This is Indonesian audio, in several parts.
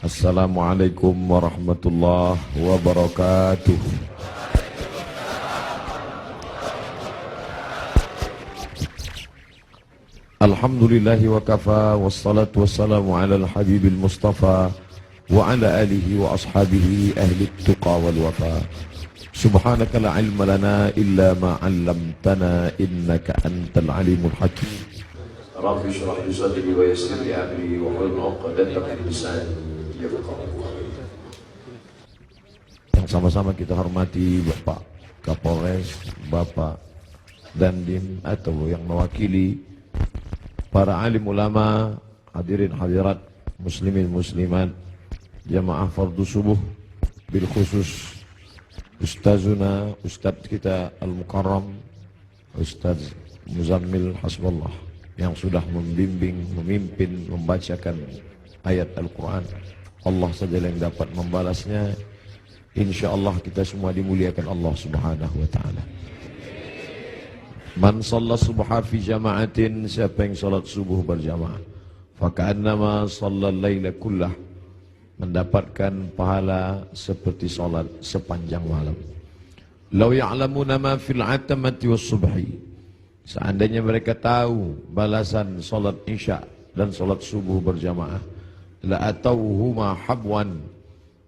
Assalamualaikum warahmatullahi wabarakatuh. Alhamdulillahi wa kafa, wassalatu wassalamu ala al-habibil mustafa wa ala alihi wa ashabihi ahli tuqa wal wafa. Subhanaka la ilma lana illa ma 'allamtana innaka antal alimul hakim. Rabbi shrah li sadri wa yassir li amri wa hlul 'uqdatam min lisani. Yang sama-sama kita hormati Bapak Kapolres, Bapak Dandim atau yang mewakili para alim ulama, hadirin hadirat, muslimin muslimat, jamaah fardu subuh, bil khusus Ustazuna, Ustaz kita Al-Mukarram, Ustaz Muzammil Hasbullah yang sudah membimbing, memimpin, membacakan ayat Al-Quran. Allah saja yang dapat membalasnya. InsyaAllah kita semua dimuliakan Allah subhanahu wa ta'ala. Man shalla subha fi jama'atin, siapa yang salat subuh berjamaah, faka'annama shallal laila kullah, mendapatkan pahala seperti salat sepanjang malam. Law ya'lamuna ma fil atamati was subhi, seandainya mereka tahu balasan salat isya dan salat subuh berjamaah, la atauhuma habwan,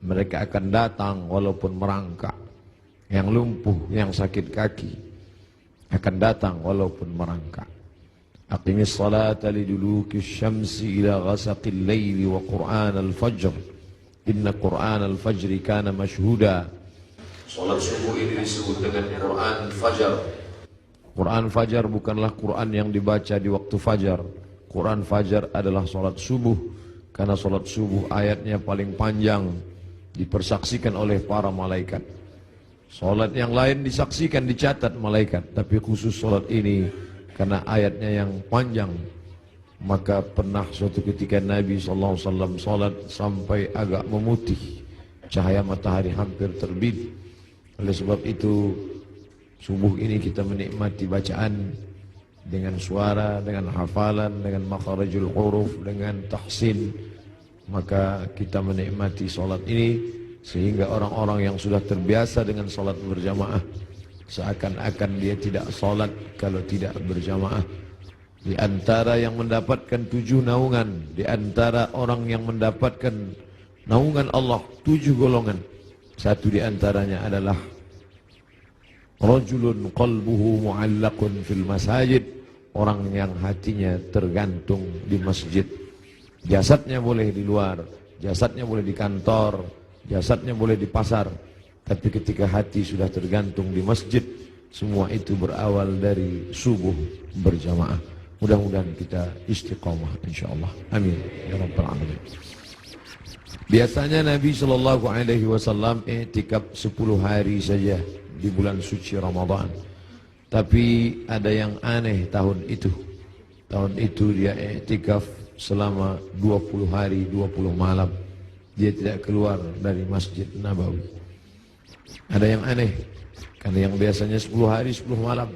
mereka akan datang walaupun merangkak. Yang lumpuh, yang sakit kaki akan datang walaupun merangkak. Aqimis salata liduluki syamsi ila ghasaqil layli wa qur'an al-fajr, inna qur'an al-fajri kana mashhuda. Salat subuh ini disebut dengan Quran Fajar. Quran Fajar bukanlah Quran yang dibaca di waktu fajar. Quran Fajar adalah salat subuh, karena salat subuh ayatnya paling panjang, dipersaksikan oleh para malaikat. Salat yang lain disaksikan, dicatat malaikat, tapi khusus salat ini karena ayatnya yang panjang. Maka pernah suatu ketika Nabi SAW salat sampai agak memutih, cahaya matahari hampir terbit. Oleh sebab itu subuh ini kita menikmati bacaan dengan suara, dengan hafalan, dengan makharijul huruf, dengan tahsin. Maka kita menikmati salat ini sehingga orang-orang yang sudah terbiasa dengan salat berjamaah seakan-akan dia tidak salat kalau tidak berjamaah. Di antara yang mendapatkan 7 naungan, di antara orang yang mendapatkan naungan Allah 7 golongan, satu di antaranya adalah rajulun qalbuhu mu'allaqun fil masajid, orang yang hatinya tergantung di masjid. Jasadnya boleh di luar, jasadnya boleh di kantor, jasadnya boleh di pasar, tapi ketika hati sudah tergantung di masjid, semua itu berawal dari subuh berjamaah. Mudah-mudahan kita istiqamah insyaallah. Amin ya rabbal alamin. Biasanya Nabi SAW i'tikaf 10 hari saja di bulan suci Ramadan. Tapi ada yang aneh tahun itu. Tahun itu dia i'tikaf selama 20 hari 20 malam. Dia tidak keluar dari Masjid Nabawi. Ada yang aneh, karena yang biasanya 10 hari 10 malam,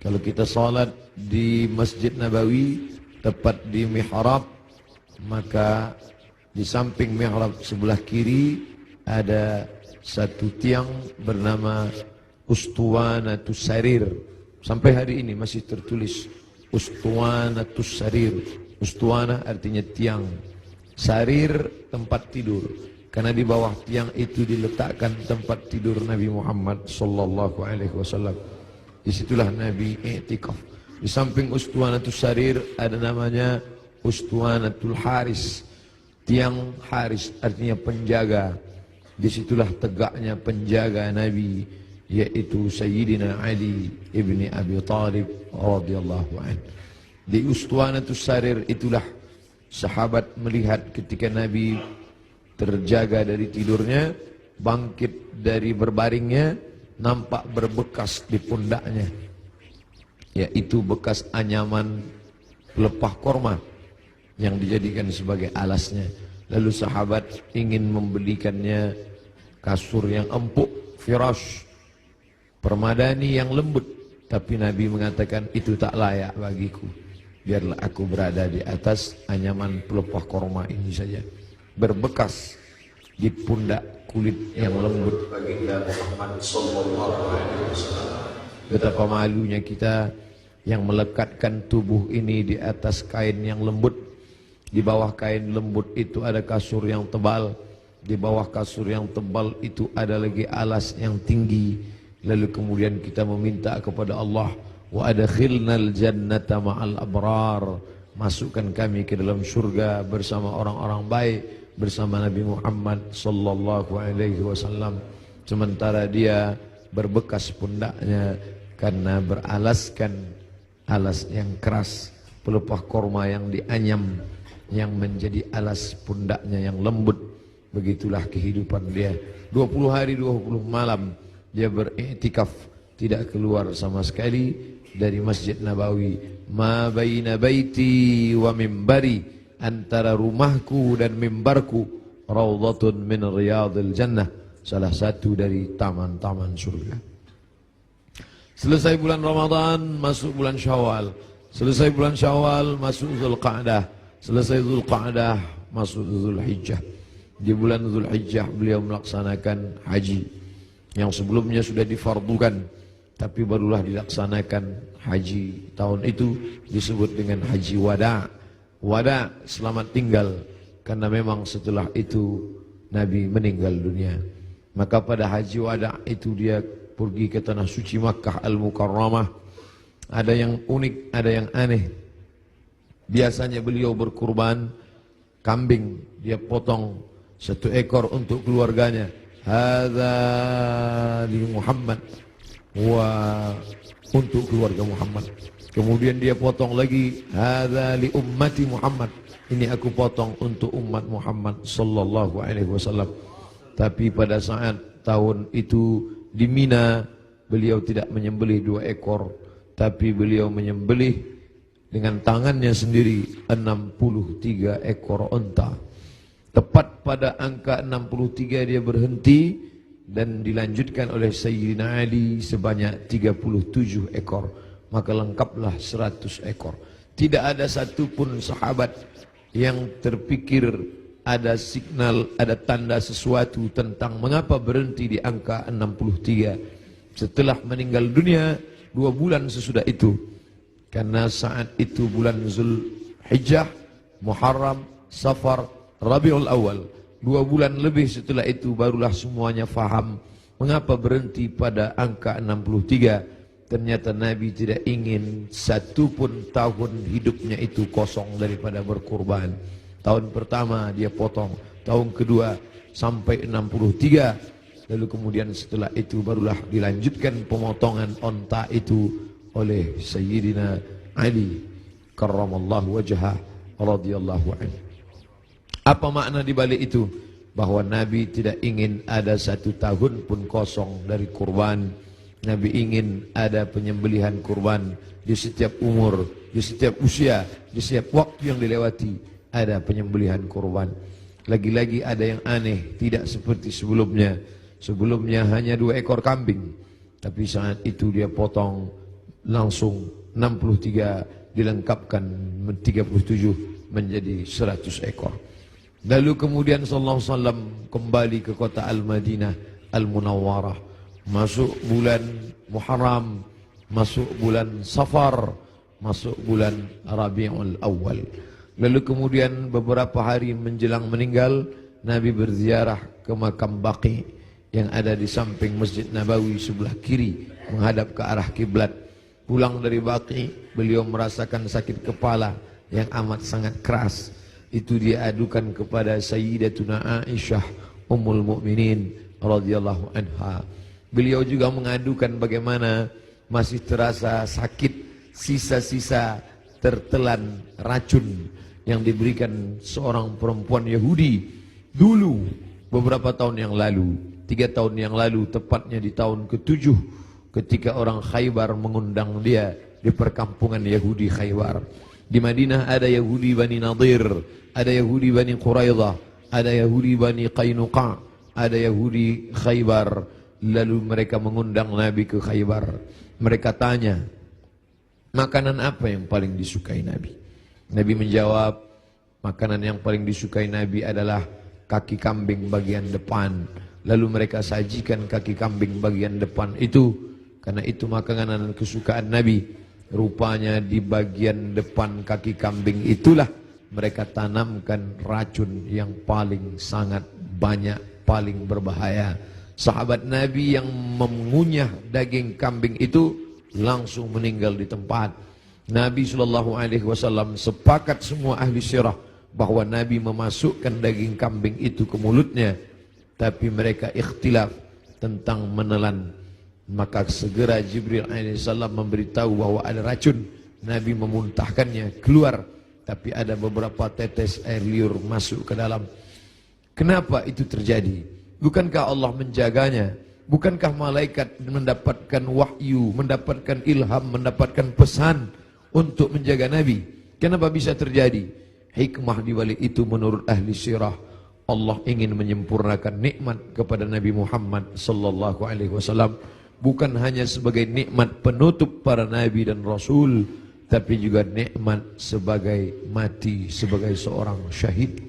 kalau kita salat di Masjid Nabawi tepat di mihrab, maka di samping mihrab sebelah kiri ada satu tiang bernama Ustuwanatus Sarir. Sampai hari ini masih tertulis Ustuwanatus Sarir. Ustuwana artinya tiang, sarir tempat tidur, karena di bawah tiang itu diletakkan tempat tidur Nabi Muhammad sallallahu alaihi wasallam. Disitulah Nabi i'tikaf. Di samping Ustuwanatus Sarir ada namanya Ustuwanatul Haris, tiang Haris artinya penjaga. Disitulah tegaknya penjaga Nabi, yaitu Sayyidina Ali ibni Abi Talib radhiyallahu anhu. Di Ustuwanatus Sarir itulah sahabat melihat ketika Nabi terjaga dari tidurnya, bangkit dari berbaringnya, nampak berbekas di pundaknya, yaitu bekas anyaman pelepah korma yang dijadikan sebagai alasnya. Lalu sahabat ingin membelikannya kasur yang empuk, firash, permadani yang lembut, tapi Nabi mengatakan itu tak layak bagiku. Biarlah aku berada di atas anyaman pelepah korma ini saja. berbekas di pundak kulit yang lembut baginda Muhammad sallallahu alaihi wasallam. Betapa malunya kita yang melekatkan tubuh ini di atas kain yang lembut. Di bawah kain lembut itu ada kasur yang tebal. Di bawah kasur yang tebal itu ada lagi alas yang tinggi. Lalu kemudian kita meminta kepada Allah, wa adkhilnal jannata ma'al abrar. Masukkan kami ke dalam surga bersama orang-orang baik, bersama Nabi Muhammad sallallahu alaihi wasallam. Sementara dia berbekas pundaknya karena beralaskan alas yang keras, pelepah korma yang dianyam yang menjadi alas pundaknya yang lembut. Begitulah kehidupan dia. 20 hari 20 malam dia beriktikaf, tidak keluar sama sekali dari Masjid Nabawi. Ma baina baiti wa mimbari, antara rumahku dan mimbarku raudhatun min riyadil jannah, salah satu dari taman-taman surga. Selesai bulan Ramadan, masuk bulan Syawal. Selesai bulan Syawal, masuk Zulqa'dah. Selesai Zulqa'dah, masuk Zulhijjah. Di bulan Zulhijjah beliau melaksanakan haji yang sebelumnya sudah difardukan, tapi barulah dilaksanakan haji tahun itu, disebut dengan haji wada'. Wada', selamat tinggal, karena memang setelah itu Nabi meninggal dunia. Maka pada haji wada' itu dia pergi ke tanah suci Makkah Al-Mukarramah. Ada yang unik, ada yang aneh. Biasanya beliau berkurban kambing, dia potong 1 ekor untuk keluarganya. Hadza li Muhammad, wa untuk keluarga Muhammad. Kemudian dia potong lagi, hadza li ummati Muhammad, ini aku potong untuk umat Muhammad sallallahu alaihi wasallam. Tapi pada saat tahun itu di Mina, beliau tidak menyembelih 2 ekor, tapi beliau menyembelih dengan tangannya sendiri 63 ekor unta. Tepat pada angka 63 dia berhenti dan dilanjutkan oleh Sayyidina Ali sebanyak 37 ekor. Maka lengkaplah 100 ekor. Tidak ada satupun sahabat yang terpikir ada signal, ada tanda sesuatu tentang mengapa berhenti di angka 63 setelah meninggal dunia 2 bulan sesudah itu. Karena saat itu bulan Zulhijjah, Muharram, Safar, Rabiul Awal, 2 bulan lebih setelah itu barulah semuanya faham mengapa berhenti pada angka 63. Ternyata Nabi tidak ingin satupun tahun hidupnya itu kosong daripada berkurban. Tahun pertama dia potong, tahun kedua sampai 63. Lalu kemudian setelah itu barulah dilanjutkan pemotongan onta itu oleh Sayyidina Ali karramallahu wajhah radhiyallahu anhu. Apa makna di balik itu? Bahwa Nabi tidak ingin ada 1 tahun pun kosong dari kurban. Nabi ingin ada penyembelihan kurban di setiap umur, di setiap usia, di setiap waktu yang dilewati ada penyembelihan kurban. Lagi-lagi ada yang aneh, tidak seperti sebelumnya. Sebelumnya hanya 2 ekor kambing, tapi saat itu dia potong langsung 63, dilengkapkan 37 menjadi 100 ekor. Lalu kemudian sallallahu alaihi wasallam kembali ke kota Al-Madinah Al-Munawwarah. Masuk bulan Muharram, masuk bulan Safar, masuk bulan Rabiul Awal. Lalu kemudian beberapa hari menjelang meninggal, Nabi berziarah ke makam Baqi yang ada di samping Masjid Nabawi sebelah kiri menghadap ke arah kiblat. Pulang dari Baqi, beliau merasakan sakit kepala yang amat sangat keras. Itu dia adukan kepada Sayyidatuna Aisyah Ummul Mukminin radhiyallahu anha. Beliau juga mengadukan bagaimana masih terasa sakit, sisa-sisa tertelan racun yang diberikan seorang perempuan Yahudi dulu beberapa tahun yang lalu, 3 tahun yang lalu, tepatnya di tahun ke-7 ketika orang Khaybar mengundang dia di perkampungan Yahudi Khaybar. Di Madinah ada Yahudi Bani Nadir, ada Yahudi Bani Quraidah, ada Yahudi Bani Qainuqa, ada Yahudi Khaybar. Lalu mereka mengundang Nabi ke Khaybar. Mereka tanya, makanan apa yang paling disukai Nabi? Nabi menjawab, makanan yang paling disukai Nabi adalah kaki kambing bagian depan. Lalu mereka sajikan kaki kambing bagian depan itu, karena itu makanan kesukaan Nabi. Rupanya di bagian depan kaki kambing itulah mereka tanamkan racun yang paling sangat banyak, paling berbahaya. Sahabat Nabi yang mengunyah daging kambing itu langsung meninggal di tempat. Nabi SAW sepakat semua ahli sirah bahwa Nabi memasukkan daging kambing itu ke mulutnya, tapi mereka ikhtilaf tentang menelan. Maka segera Jibril alaihissalam memberitahu bahwa ada racun. Nabi memuntahkannya keluar, tapi ada beberapa tetes air liur masuk ke dalam. Kenapa itu terjadi? Bukankah Allah menjaganya? Bukankah malaikat mendapatkan wahyu, mendapatkan ilham, mendapatkan pesan untuk menjaga Nabi? Kenapa bisa terjadi? Hikmah di balik itu menurut ahli sirah, Allah ingin menyempurnakan nikmat kepada Nabi Muhammad sallallahu alaihi wasallam, bukan hanya sebagai nikmat penutup para nabi dan rasul, tapi juga nikmat sebagai mati sebagai seorang syahid.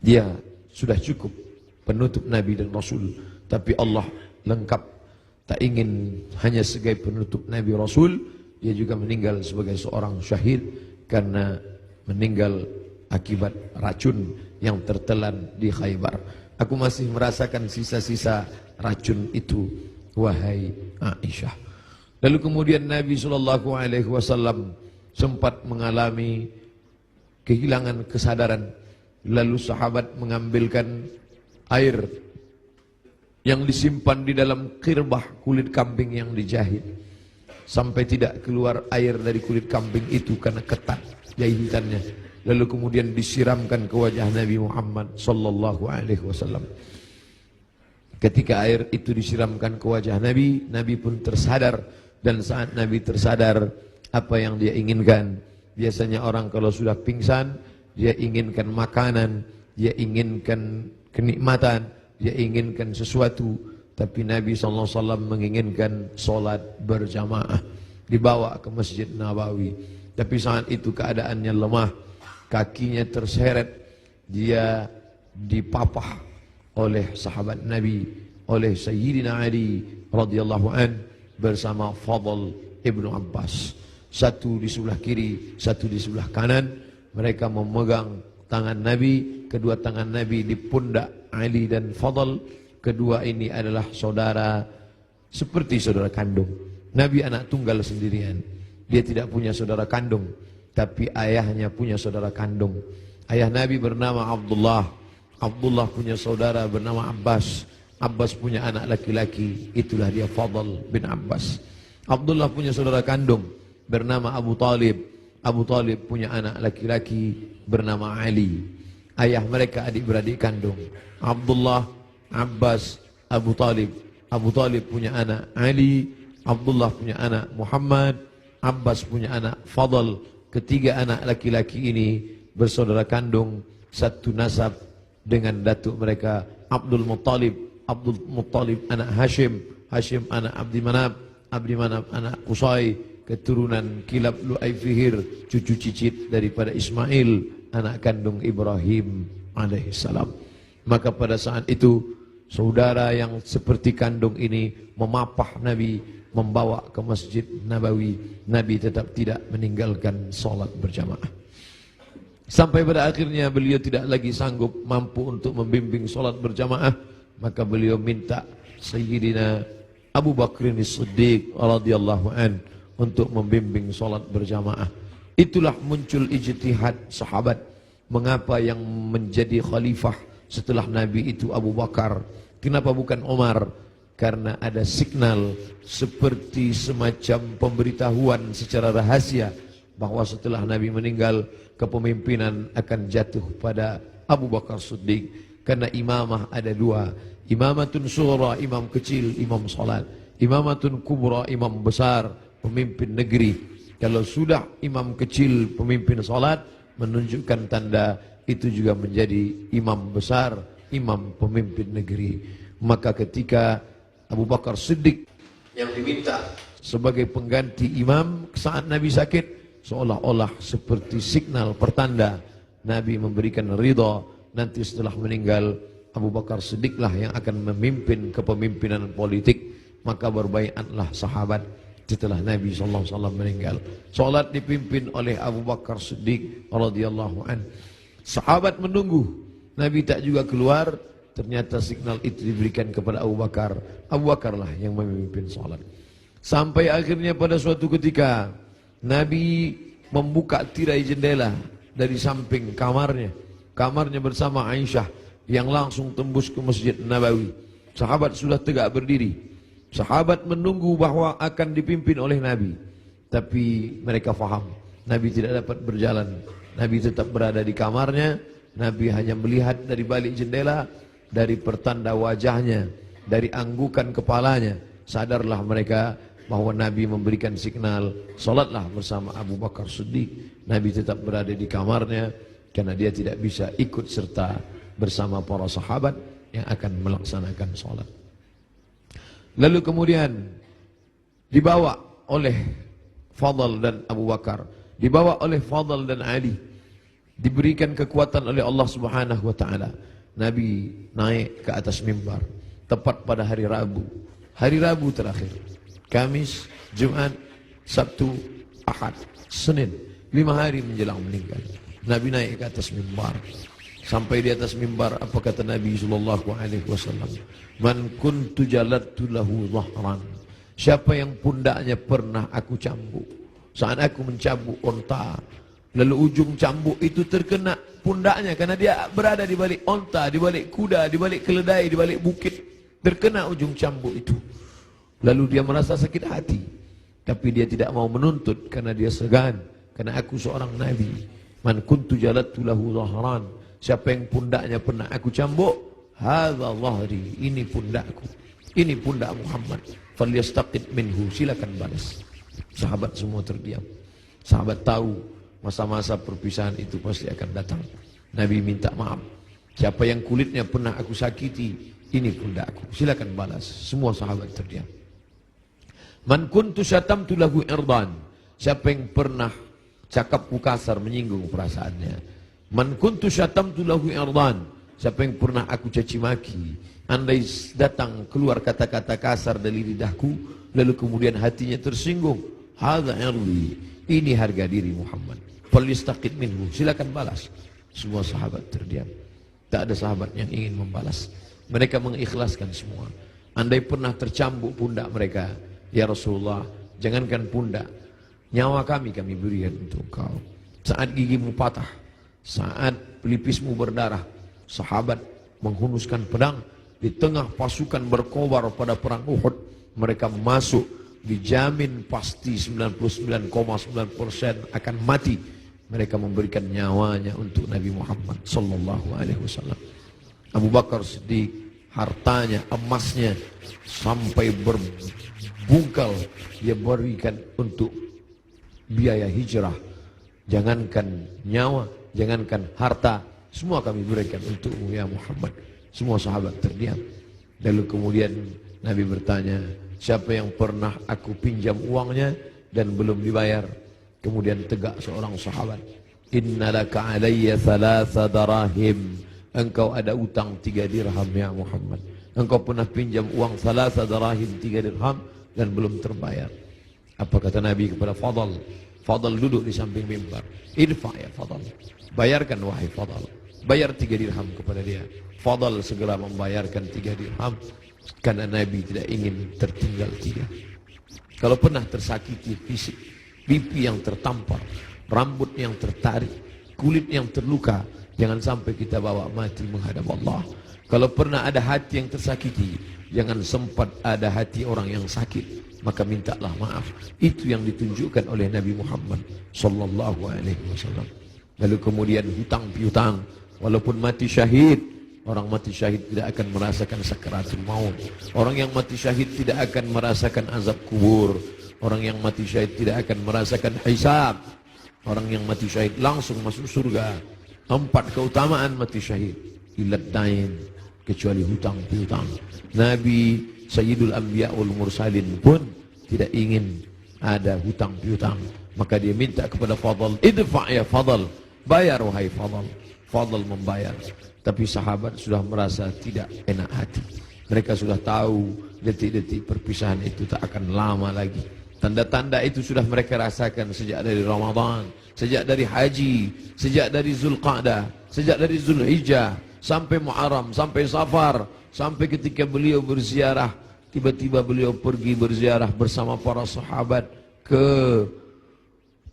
Dia sudah cukup penutup nabi dan rasul, tapi Allah lengkap, tak ingin hanya sebagai penutup nabi rasul, dia juga meninggal sebagai seorang syahid karena meninggal akibat racun yang tertelan di Khaybar. Aku masih merasakan sisa-sisa racun itu, wahai Aisyah. Lalu kemudian Nabi SAW sempat mengalami kehilangan kesadaran. Lalu sahabat mengambilkan air yang disimpan di dalam kirbah kulit kambing yang dijahit, sampai tidak keluar air dari kulit kambing itu karena ketat jahitannya. Lalu kemudian disiramkan ke wajah Nabi Muhammad sallallahu alaihi wasallam. Ketika air itu disiramkan ke wajah Nabi, Nabi pun tersadar. Dan saat Nabi tersadar, apa yang dia inginkan? Biasanya orang kalau sudah pingsan, dia inginkan makanan, dia inginkan kenikmatan, dia inginkan sesuatu. Tapi Nabi SAW menginginkan solat berjamaah, dibawa ke Masjid Nabawi. Tapi saat itu keadaannya lemah, kakinya terseret, dia dipapah oleh sahabat Nabi, oleh Sayyidina Ali radhiyallahu an bersama Fadl ibnu Abbas. Satu di sebelah kiri, satu di sebelah kanan. Mereka memegang tangan Nabi, kedua tangan Nabi di pundak Ali dan Fadl. Kedua ini adalah saudara, seperti saudara kandung. Nabi anak tunggal sendirian. Dia tidak punya saudara kandung, tapi ayahnya punya saudara kandung. Ayah Nabi bernama Abdullah. Abdullah punya saudara bernama Abbas. Abbas punya anak laki-laki, itulah dia Fadl bin Abbas. Abdullah punya saudara kandung bernama Abu Talib. Abu Talib punya anak laki-laki bernama Ali. Ayah mereka adik-beradik kandung. Abdullah, Abbas, Abu Talib. Abu Talib punya anak Ali, Abdullah punya anak Muhammad, Abbas punya anak Fadl. Ketiga anak laki-laki ini bersaudara kandung, satu nasab dengan datuk mereka Abdul Muttalib. Abdul Muttalib anak Hashim, Hashim anak Abdi Manaf, Abdi Manaf anak Qusay, keturunan Kilab Lu'ay Fihir, cucu cicit daripada Ismail, anak kandung Ibrahim alaihissalam. Maka pada saat itu saudara yang seperti kandung ini memapah Nabi, membawa ke Masjid Nabawi. Nabi tetap tidak meninggalkan solat berjamaah. Sampai pada akhirnya beliau tidak lagi sanggup mampu untuk membimbing solat berjamaah. Maka beliau minta Sayyidina Abu Bakrin As-Siddiq radhiyallahu an untuk membimbing solat berjamaah. Itulah muncul ijtihad sahabat. Mengapa yang menjadi khalifah setelah Nabi itu Abu Bakar? Kenapa bukan Umar? Karena ada signal seperti semacam pemberitahuan secara rahasia bahwa setelah Nabi meninggal, kepemimpinan akan jatuh pada Abu Bakar Siddiq. Karena imamah ada dua, imamatun sughra, imam kecil, imam salat. Imamatun kubra, imam besar, pemimpin negeri. Kalau sudah imam kecil, pemimpin salat, menunjukkan tanda itu juga menjadi imam besar, imam pemimpin negeri. Maka ketika Abu Bakar Siddiq yang diminta sebagai pengganti imam saat Nabi sakit, seolah-olah seperti signal pertanda Nabi memberikan ridha nanti setelah meninggal Abu Bakar Siddiqlah yang akan memimpin kepemimpinan politik, maka berbaiatlah sahabat setelah Nabi SAW meninggal. Salat dipimpin oleh Abu Bakar Siddiq radhiyallahu an. Sahabat menunggu, Nabi tak juga keluar. Ternyata signal itu diberikan kepada Abu Bakar. Abu Bakarlah yang memimpin salat. Sampai akhirnya pada suatu ketika Nabi membuka tirai jendela dari samping kamarnya bersama Aisyah yang langsung tembus ke Masjid Nabawi. Sahabat sudah tegak berdiri. Sahabat menunggu bahwa akan dipimpin oleh Nabi. Tapi mereka faham Nabi tidak dapat berjalan. Nabi tetap berada di kamarnya. Nabi hanya melihat dari balik jendela, dari pertanda wajahnya, dari anggukan kepalanya. Sadarlah mereka bahwa Nabi memberikan signal, salatlah bersama Abu Bakar Siddiq. Nabi tetap berada di kamarnya karena dia tidak bisa ikut serta bersama para sahabat yang akan melaksanakan salat. Lalu kemudian dibawa oleh Fadl dan Abu Bakar, dibawa oleh Fadl dan Ali, diberikan kekuatan oleh Allah Subhanahu wa taala. Nabi naik ke atas mimbar tepat pada hari Rabu. Hari Rabu terakhir. Kamis, Jumat, Sabtu, Ahad, Senin. 5 hari menjelang meninggal. Nabi naik ke atas mimbar. Sampai di atas mimbar, apa kata Nabi SAW? Man kuntu jaladtu lahu dhahran. Siapa yang pundaknya pernah aku cambuk. Saat aku mencambuk onta, lalu ujung cambuk itu terkena pundaknya karena dia berada di balik onta, di balik kuda, di balik keledai, di balik bukit. Terkena ujung cambuk itu. Lalu dia merasa sakit hati. Tapi dia tidak mau menuntut karena dia segan. Karena aku seorang Nabi. Man kuntu jaladtu lahu dhahran. Siapa yang pundaknya pernah aku cambuk, hadza dhahri, ini pundakku. Ini pundak Muhammad. Falyastaqid minhu, silakan balas. Sahabat semua terdiam. Sahabat tahu masa-masa perpisahan itu pasti akan datang. Nabi minta maaf. Siapa yang kulitnya pernah aku sakiti, ini pundakku. Silakan balas. Semua sahabat terdiam. Man kuntu syatamtu lahu irdan. Siapa yang pernah cakapku kasar, menyinggung perasaannya. Man kuntu syatamtu lahu irdan. Siapa yang pernah aku caci maki, andai datang keluar kata-kata kasar dari lidahku, lalu kemudian hatinya tersinggung, hadza irdi, ini harga diri Muhammad. Falyastaqid minhu, silakan balas. Semua sahabat terdiam. Tak ada sahabat yang ingin membalas. Mereka mengikhlaskan semua. Andai pernah tercambuk pundak mereka, ya Rasulullah, jangankan pundak, nyawa kami berikan untuk engkau. Saat gigimu patah, saat pelipismu berdarah, sahabat menghunuskan pedang di tengah pasukan berkobar pada perang Uhud. Mereka masuk, dijamin pasti 99,9% akan mati. Mereka memberikan nyawanya untuk Nabi Muhammad sallallahu alaihi wasallam. Abu Bakar Siddiq, hartanya, emasnya sampai berbungkal dia berikan untuk biaya hijrah. Jangankan nyawa, jangankan harta, semua kami berikan untukmu ya Muhammad. Semua sahabat terdiam. Lalu kemudian Nabi bertanya, siapa yang pernah aku pinjam uangnya dan belum dibayar? Kemudian tegak seorang sahabat, innalaka alayya 3 darahim. Engkau ada utang 3 dirham ya Muhammad. Engkau pernah pinjam uang 3 darahim, 3 dirham dan belum terbayar. Apa kata Nabi kepada Fadl? Fadl duduk di samping mimbar. Idfa ya Fadl. Bayarkan wahai Fadl. Bayar 3 dirham kepada dia. Fadl segera membayarkan 3 dirham karena Nabi tidak ingin tertinggal 3. Kalau pernah tersakiti fisik, pipi yang tertampar, rambut yang tertarik, kulit yang terluka, jangan sampai kita bawa mati menghadap Allah. Kalau pernah ada hati yang tersakiti, jangan sempat ada hati orang yang sakit, maka mintalah maaf. Itu yang ditunjukkan oleh Nabi Muhammad sallallahu alaihi wasallam. Lalu kemudian hutang piutang, walaupun mati syahid, orang mati syahid tidak akan merasakan sakaratul maut. Orang yang mati syahid tidak akan merasakan azab kubur. Orang yang mati syahid tidak akan merasakan hisab. Orang yang mati syahid langsung masuk surga. 4 keutamaan mati syahid. Ilad dain, kecuali hutang piutang. Nabi Sayyidul Anbiya wal Mursalin pun tidak ingin ada hutang piutang. Maka dia minta kepada Fadl, idfa' ya Fadl, bayar wahai Fadl. fadl membayar. Tapi sahabat sudah merasa tidak enak hati. Mereka sudah tahu detik-detik perpisahan itu tak akan lama lagi. Tanda-tanda itu sudah mereka rasakan sejak dari Ramadan, sejak dari haji, sejak dari Zulqa'dah, sejak dari Zulhijjah, sampai Muharram, sampai Safar, sampai ketika beliau berziarah. Tiba-tiba beliau pergi berziarah bersama para sahabat ke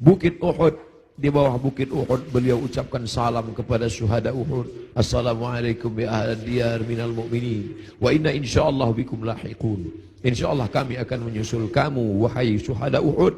Bukit Uhud. Di bawah Bukit Uhud beliau ucapkan salam kepada syuhada Uhud. Assalamualaikum ya ahlal diyar minal mu'minin. Wa inna insyaallah bikum lahiqun. Insyaallah kami akan menyusul kamu wahai syuhada Uhud.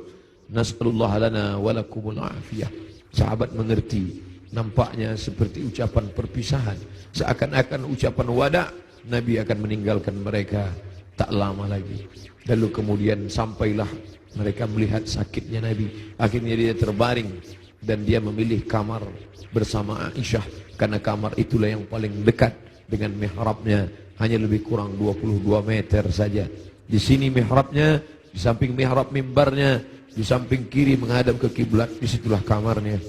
Nas'alullah lana wa lakumul afiyah. Sahabat mengerti. Nampaknya seperti ucapan perpisahan. Seakan-akan ucapan wada. Nabi akan meninggalkan mereka tak lama lagi. Lalu kemudian sampailah mereka melihat sakitnya Nabi. Akhirnya dia terbaring. Dan dia memilih kamar bersama Aisyah. Karena kamar itulah yang paling dekat dengan mihrabnya. Hanya lebih kurang 22 meter saja. Di sini mihrabnya, di samping mihrab mimbarnya, di samping kiri menghadap ke kiblat, disitulah kamarnya.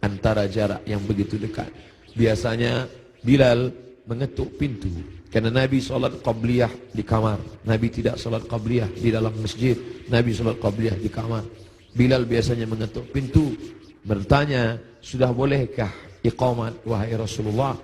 Antara jarak yang begitu dekat. Biasanya Bilal mengetuk pintu. Karena Nabi salat qabliyah di kamar. Nabi tidak salat qabliyah di dalam masjid. Nabi salat qabliyah di kamar. Bilal biasanya mengetuk pintu, bertanya, sudah bolehkah iqamat wahai Rasulullah?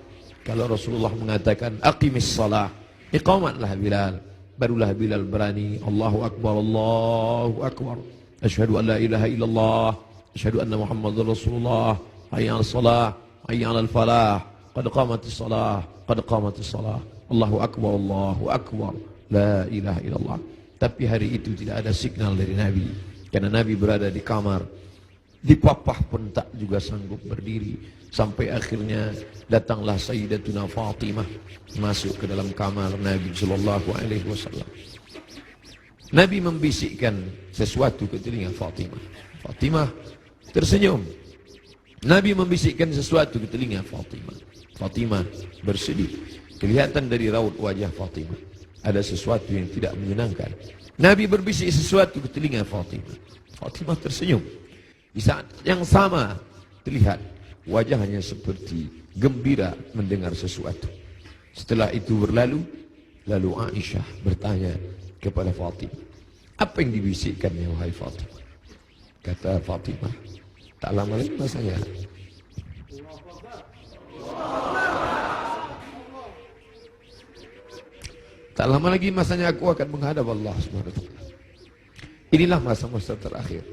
Kalau Rasulullah mengatakan aqimis salah, iqamatlah Bilal. Barulah Bilal berani, Allahu Akbar, Allahu Akbar. Asyhadu an la ilaha illallah, asyhadu anna Muhammadar Rasulullah. Hayya 'alas salah, hayya 'alal falah. Qad qamatis salah, qad qamatis salah. Allahu Akbar, Allahu Akbar. La ilaha illallah. Tapi hari itu tidak ada signal dari Nabi. Karena Nabi berada di kamar, dipapah pun tak juga sanggup berdiri. Sampai akhirnya datanglah Sayyidatuna Fatimah masuk ke dalam kamar Nabi Sallallahu Alaihi Wasallam. Nabi membisikkan sesuatu ke telinga Fatimah. Fatimah tersenyum. Nabi membisikkan sesuatu ke telinga Fatimah. Fatimah bersedih. Kelihatan dari raut wajah Fatimah ada sesuatu yang tidak menyenangkan. Nabi berbisik sesuatu ke telinga Fatimah. Fatimah tersenyum. Di saat yang sama terlihat wajahnya seperti gembira mendengar sesuatu. Setelah itu berlalu, lalu Aisyah bertanya kepada Fatimah, apa yang dibisikkannya wahai Fatimah? Kata Fatimah, tak lama lagi masanya. Tak lama lagi masanya aku akan menghadap Allah SWT. Inilah masa-masa terakhir.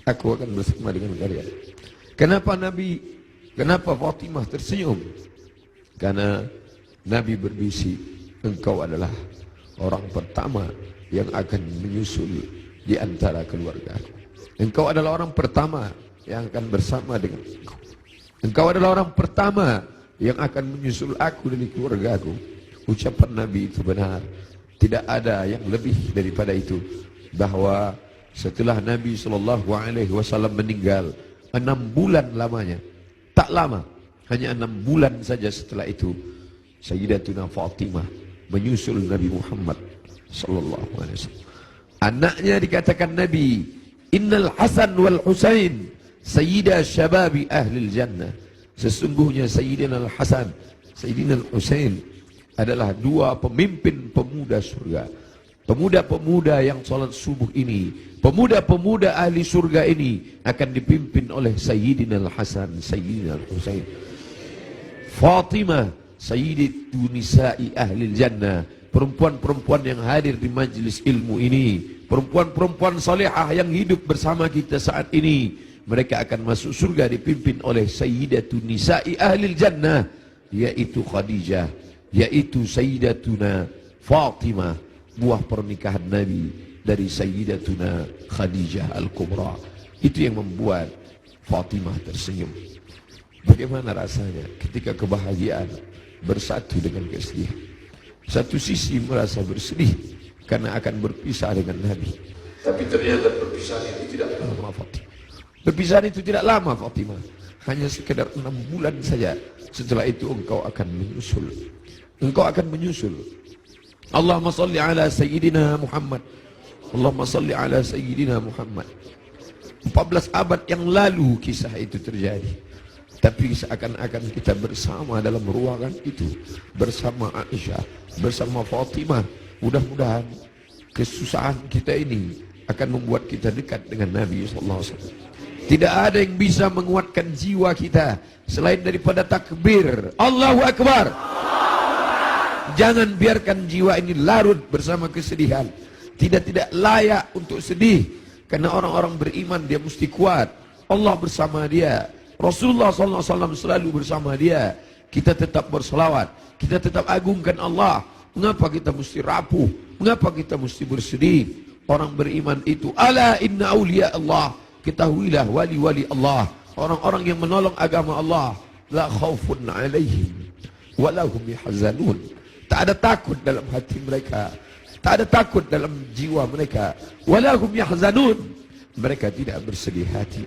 Aku akan bersama dengan kalian. Kenapa Fatimah tersenyum? Karena Nabi berbisik, engkau adalah orang pertama yang akan menyusul di antara keluarga aku. Engkau adalah orang pertama yang akan bersama dengan aku. Engkau adalah orang pertama yang akan menyusul aku dari keluarga aku. Ucapan Nabi itu benar. Tidak ada yang lebih daripada itu. Bahwa setelah Nabi SAW meninggal 6 bulan lamanya. Tak lama. Hanya 6 bulan saja setelah itu. Sayyidatuna Fatimah menyusul Nabi Muhammad SAW. Anaknya dikatakan Nabi, Innal Hasan wal Husain Sayyidah syababi ahlil jannah. Sesungguhnya Sayyidina Al-Hasan, Sayyidina Al-Husain adalah 2 pemimpin pemuda surga. Pemuda-pemuda yang salat subuh ini, pemuda-pemuda ahli surga ini akan dipimpin oleh Sayyidina Al-Hasan, Sayyidina Al-Husain. Fatimah, Sayyidatu nisa'i ahli jannah. Perempuan-perempuan yang hadir di majlis ilmu ini, perempuan-perempuan salihah yang hidup bersama kita saat ini, mereka akan masuk surga dipimpin oleh Sayyidatu nisa'i ahli jannah, yaitu Khadijah, yaitu Sayyidatuna Fatimah, buah pernikahan Nabi dari Sayyidatuna Khadijah Al-Kubra. Itu yang membuat Fatimah tersenyum. Bagaimana rasanya ketika kebahagiaan bersatu dengan kesedihan? Satu sisi merasa bersedih karena akan berpisah dengan Nabi. Tapi ternyata perpisahan itu tidak lama, Fatimah. Perpisahan itu tidak lama, Fatimah. Hanya sekedar 6 bulan saja. Setelah itu engkau akan menyusul. Engkau akan menyusul. Allahumma salli ala Sayyidina Muhammad. Allahumma salli ala Sayyidina Muhammad. 14 abad yang lalu kisah itu terjadi. Tapi seakan-akan kita bersama dalam ruangan itu, bersama Aisyah, bersama Fatimah. Mudah-mudahan kesusahan kita ini akan membuat kita dekat dengan Nabi SAW. Tidak ada yang bisa menguatkan jiwa kita selain daripada takbir Allahu Akbar. Jangan biarkan jiwa ini larut bersama kesedihan. Tidak layak untuk sedih, karena orang-orang beriman dia mesti kuat. Allah bersama dia, Rasulullah SAW selalu bersama dia. Kita tetap berselawat, kita tetap agungkan Allah. Mengapa kita mesti rapuh? Mengapa kita mesti bersedih? Orang beriman itu, ala inna awliya Allah, ketahuilah wali-wali Allah, orang-orang yang menolong agama Allah, la khaufun alaihim walahum yahzanun. Tak ada takut dalam hati mereka, tak ada takut dalam jiwa mereka. Walahum yahzanun, mereka tidak bersedih hati.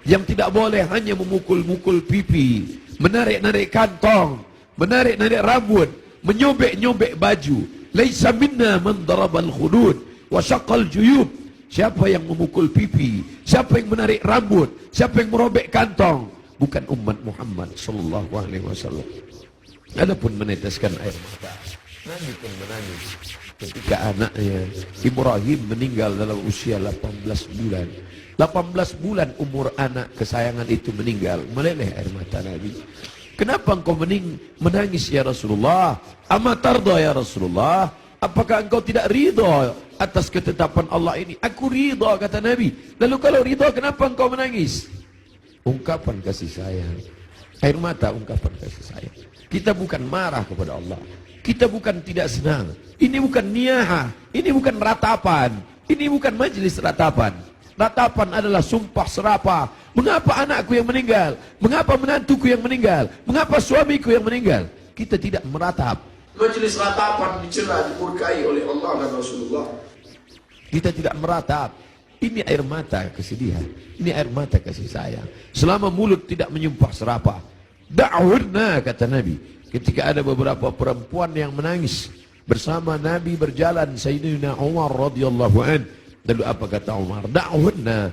Yang tidak boleh hanya memukul-mukul pipi, menarik-narik kantong, menarik-narik rambut, menyobek-nyobek baju. Laisa minna man darabal khudud wa syaqqal juyub. Siapa yang memukul pipi, siapa yang menarik rambut, siapa yang merobek kantong, bukan umat Muhammad sallallahu alaihi wasallam. Adapun meneteskan air mata, Nabi pun menangis ketika anaknya Ibrahim meninggal dalam usia 18 bulan. 18 bulan umur anak kesayangan itu meninggal, meleleh air mata Nabi. Kenapa engkau menangis ya Rasulullah? Ama tarda ya Rasulullah? Apakah engkau tidak ridha atas ketetapan Allah ini? Aku ridha, kata Nabi. Lalu kalau ridha, kenapa engkau menangis? Ungkapan kasih sayang. Air mata ungkapan kasih sayang. Kita bukan marah kepada Allah, kita bukan tidak senang. Ini bukan niyahah, ini bukan ratapan, ini bukan majelis ratapan. Ratapan adalah sumpah serapah. Mengapa anakku yang meninggal? Mengapa menantuku yang meninggal? Mengapa suamiku yang meninggal? Kita tidak meratap. Majelis ratapan dicela, dimurkai oleh Allah dan Rasulullah. Kita tidak meratap. Ini air mata kesedihan, ini air mata kasih sayang. Selama mulut tidak menyumpah serapah. Da'wurna, kata Nabi, ketika ada beberapa perempuan yang menangis bersama Nabi berjalan, Sayyidina Umar radhiyallahu an. Lalu apa kata Umar? Da'wurna,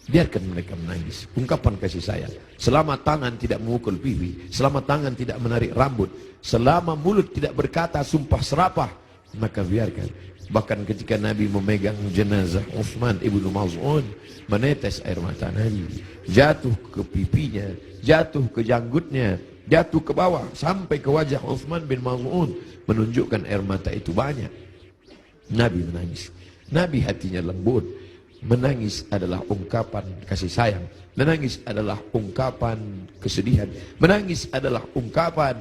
biarkan mereka menangis. Ungkapan kasih sayang. Selama tangan tidak memukul pipi, selama tangan tidak menarik rambut, selama mulut tidak berkata sumpah serapah, maka biarkan. Bahkan ketika Nabi memegang jenazah Utsman ibnu Maz'un, menetes air mata Nabi, jatuh ke pipinya, jatuh ke janggutnya, jatuh ke bawah sampai ke wajah Utsman bin Maz'un, menunjukkan air mata itu banyak. Nabi menangis. Nabi hatinya lembut. Menangis adalah ungkapan kasih sayang. Menangis adalah ungkapan kesedihan. Menangis adalah ungkapan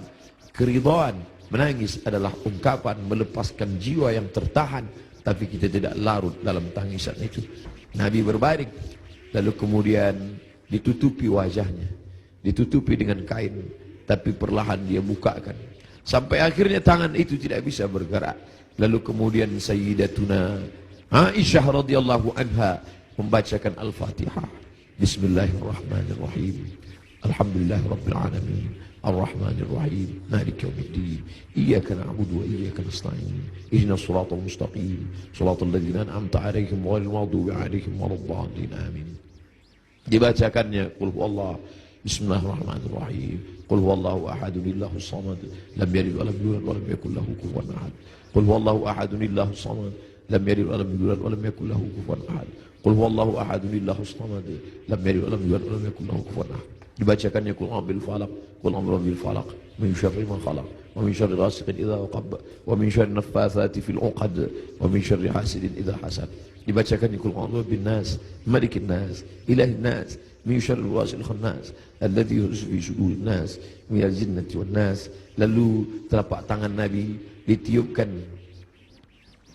keridhaan. Menangis adalah ungkapan melepaskan jiwa yang tertahan, tapi kita tidak larut dalam tangisan itu. Nabi berbaring, lalu kemudian ditutupi wajahnya, ditutupi dengan kain, tapi perlahan dia bukakan, sampai akhirnya tangan itu tidak bisa bergerak. Lalu kemudian Sayyidatuna Aisyah radhiyallahu anha membacakan Al-Fatihah. Bismillahirrahmanirrahim. Alhamdulillahirabbil alamin. Ar-Rahmanir Rahim. Maliki yaumiddin. Iyyaka na'budu wa iyyaka nasta'in. Ihdinas siratal mustaqim. Shiratal ladzina an'amta 'alaihim ghairil maghdubi 'alaihim waladdallin. Amin. Dibacakannya qul huwallah. Bismillahirrahmanirrahim. Qul huwallahu ahadun illahus samad. Lam yalid wa lam yulad wa lam yakul lahu kufuwan ahad. Qul huwallahu ahadun illahus samad. Lam yalid wa lam yulad wa lam yakul lahu kufuwan ahad. Qul huwallahu ahadun illahus samad. Lam yalid wa lam yulad wa lam yakul lahu kufuwan ahad. Dibacakannya qul a'udzu falaq, qul a'udzu bil falaq, min syarri ma khalaq, wa min syarri ghasiqin idza waqab, wa min syarri naffatsati fil 'uqad, wa min syarri hasidin idza hasad. Dibacakannya qul a'udzu bin nas, malikin nas, ilahin nas, min syarri wasil khannas, alladzi yuhsi fi sudurin nas, minal jinnati wan nas. Lalu telapak tangan Nabi ditiupkan.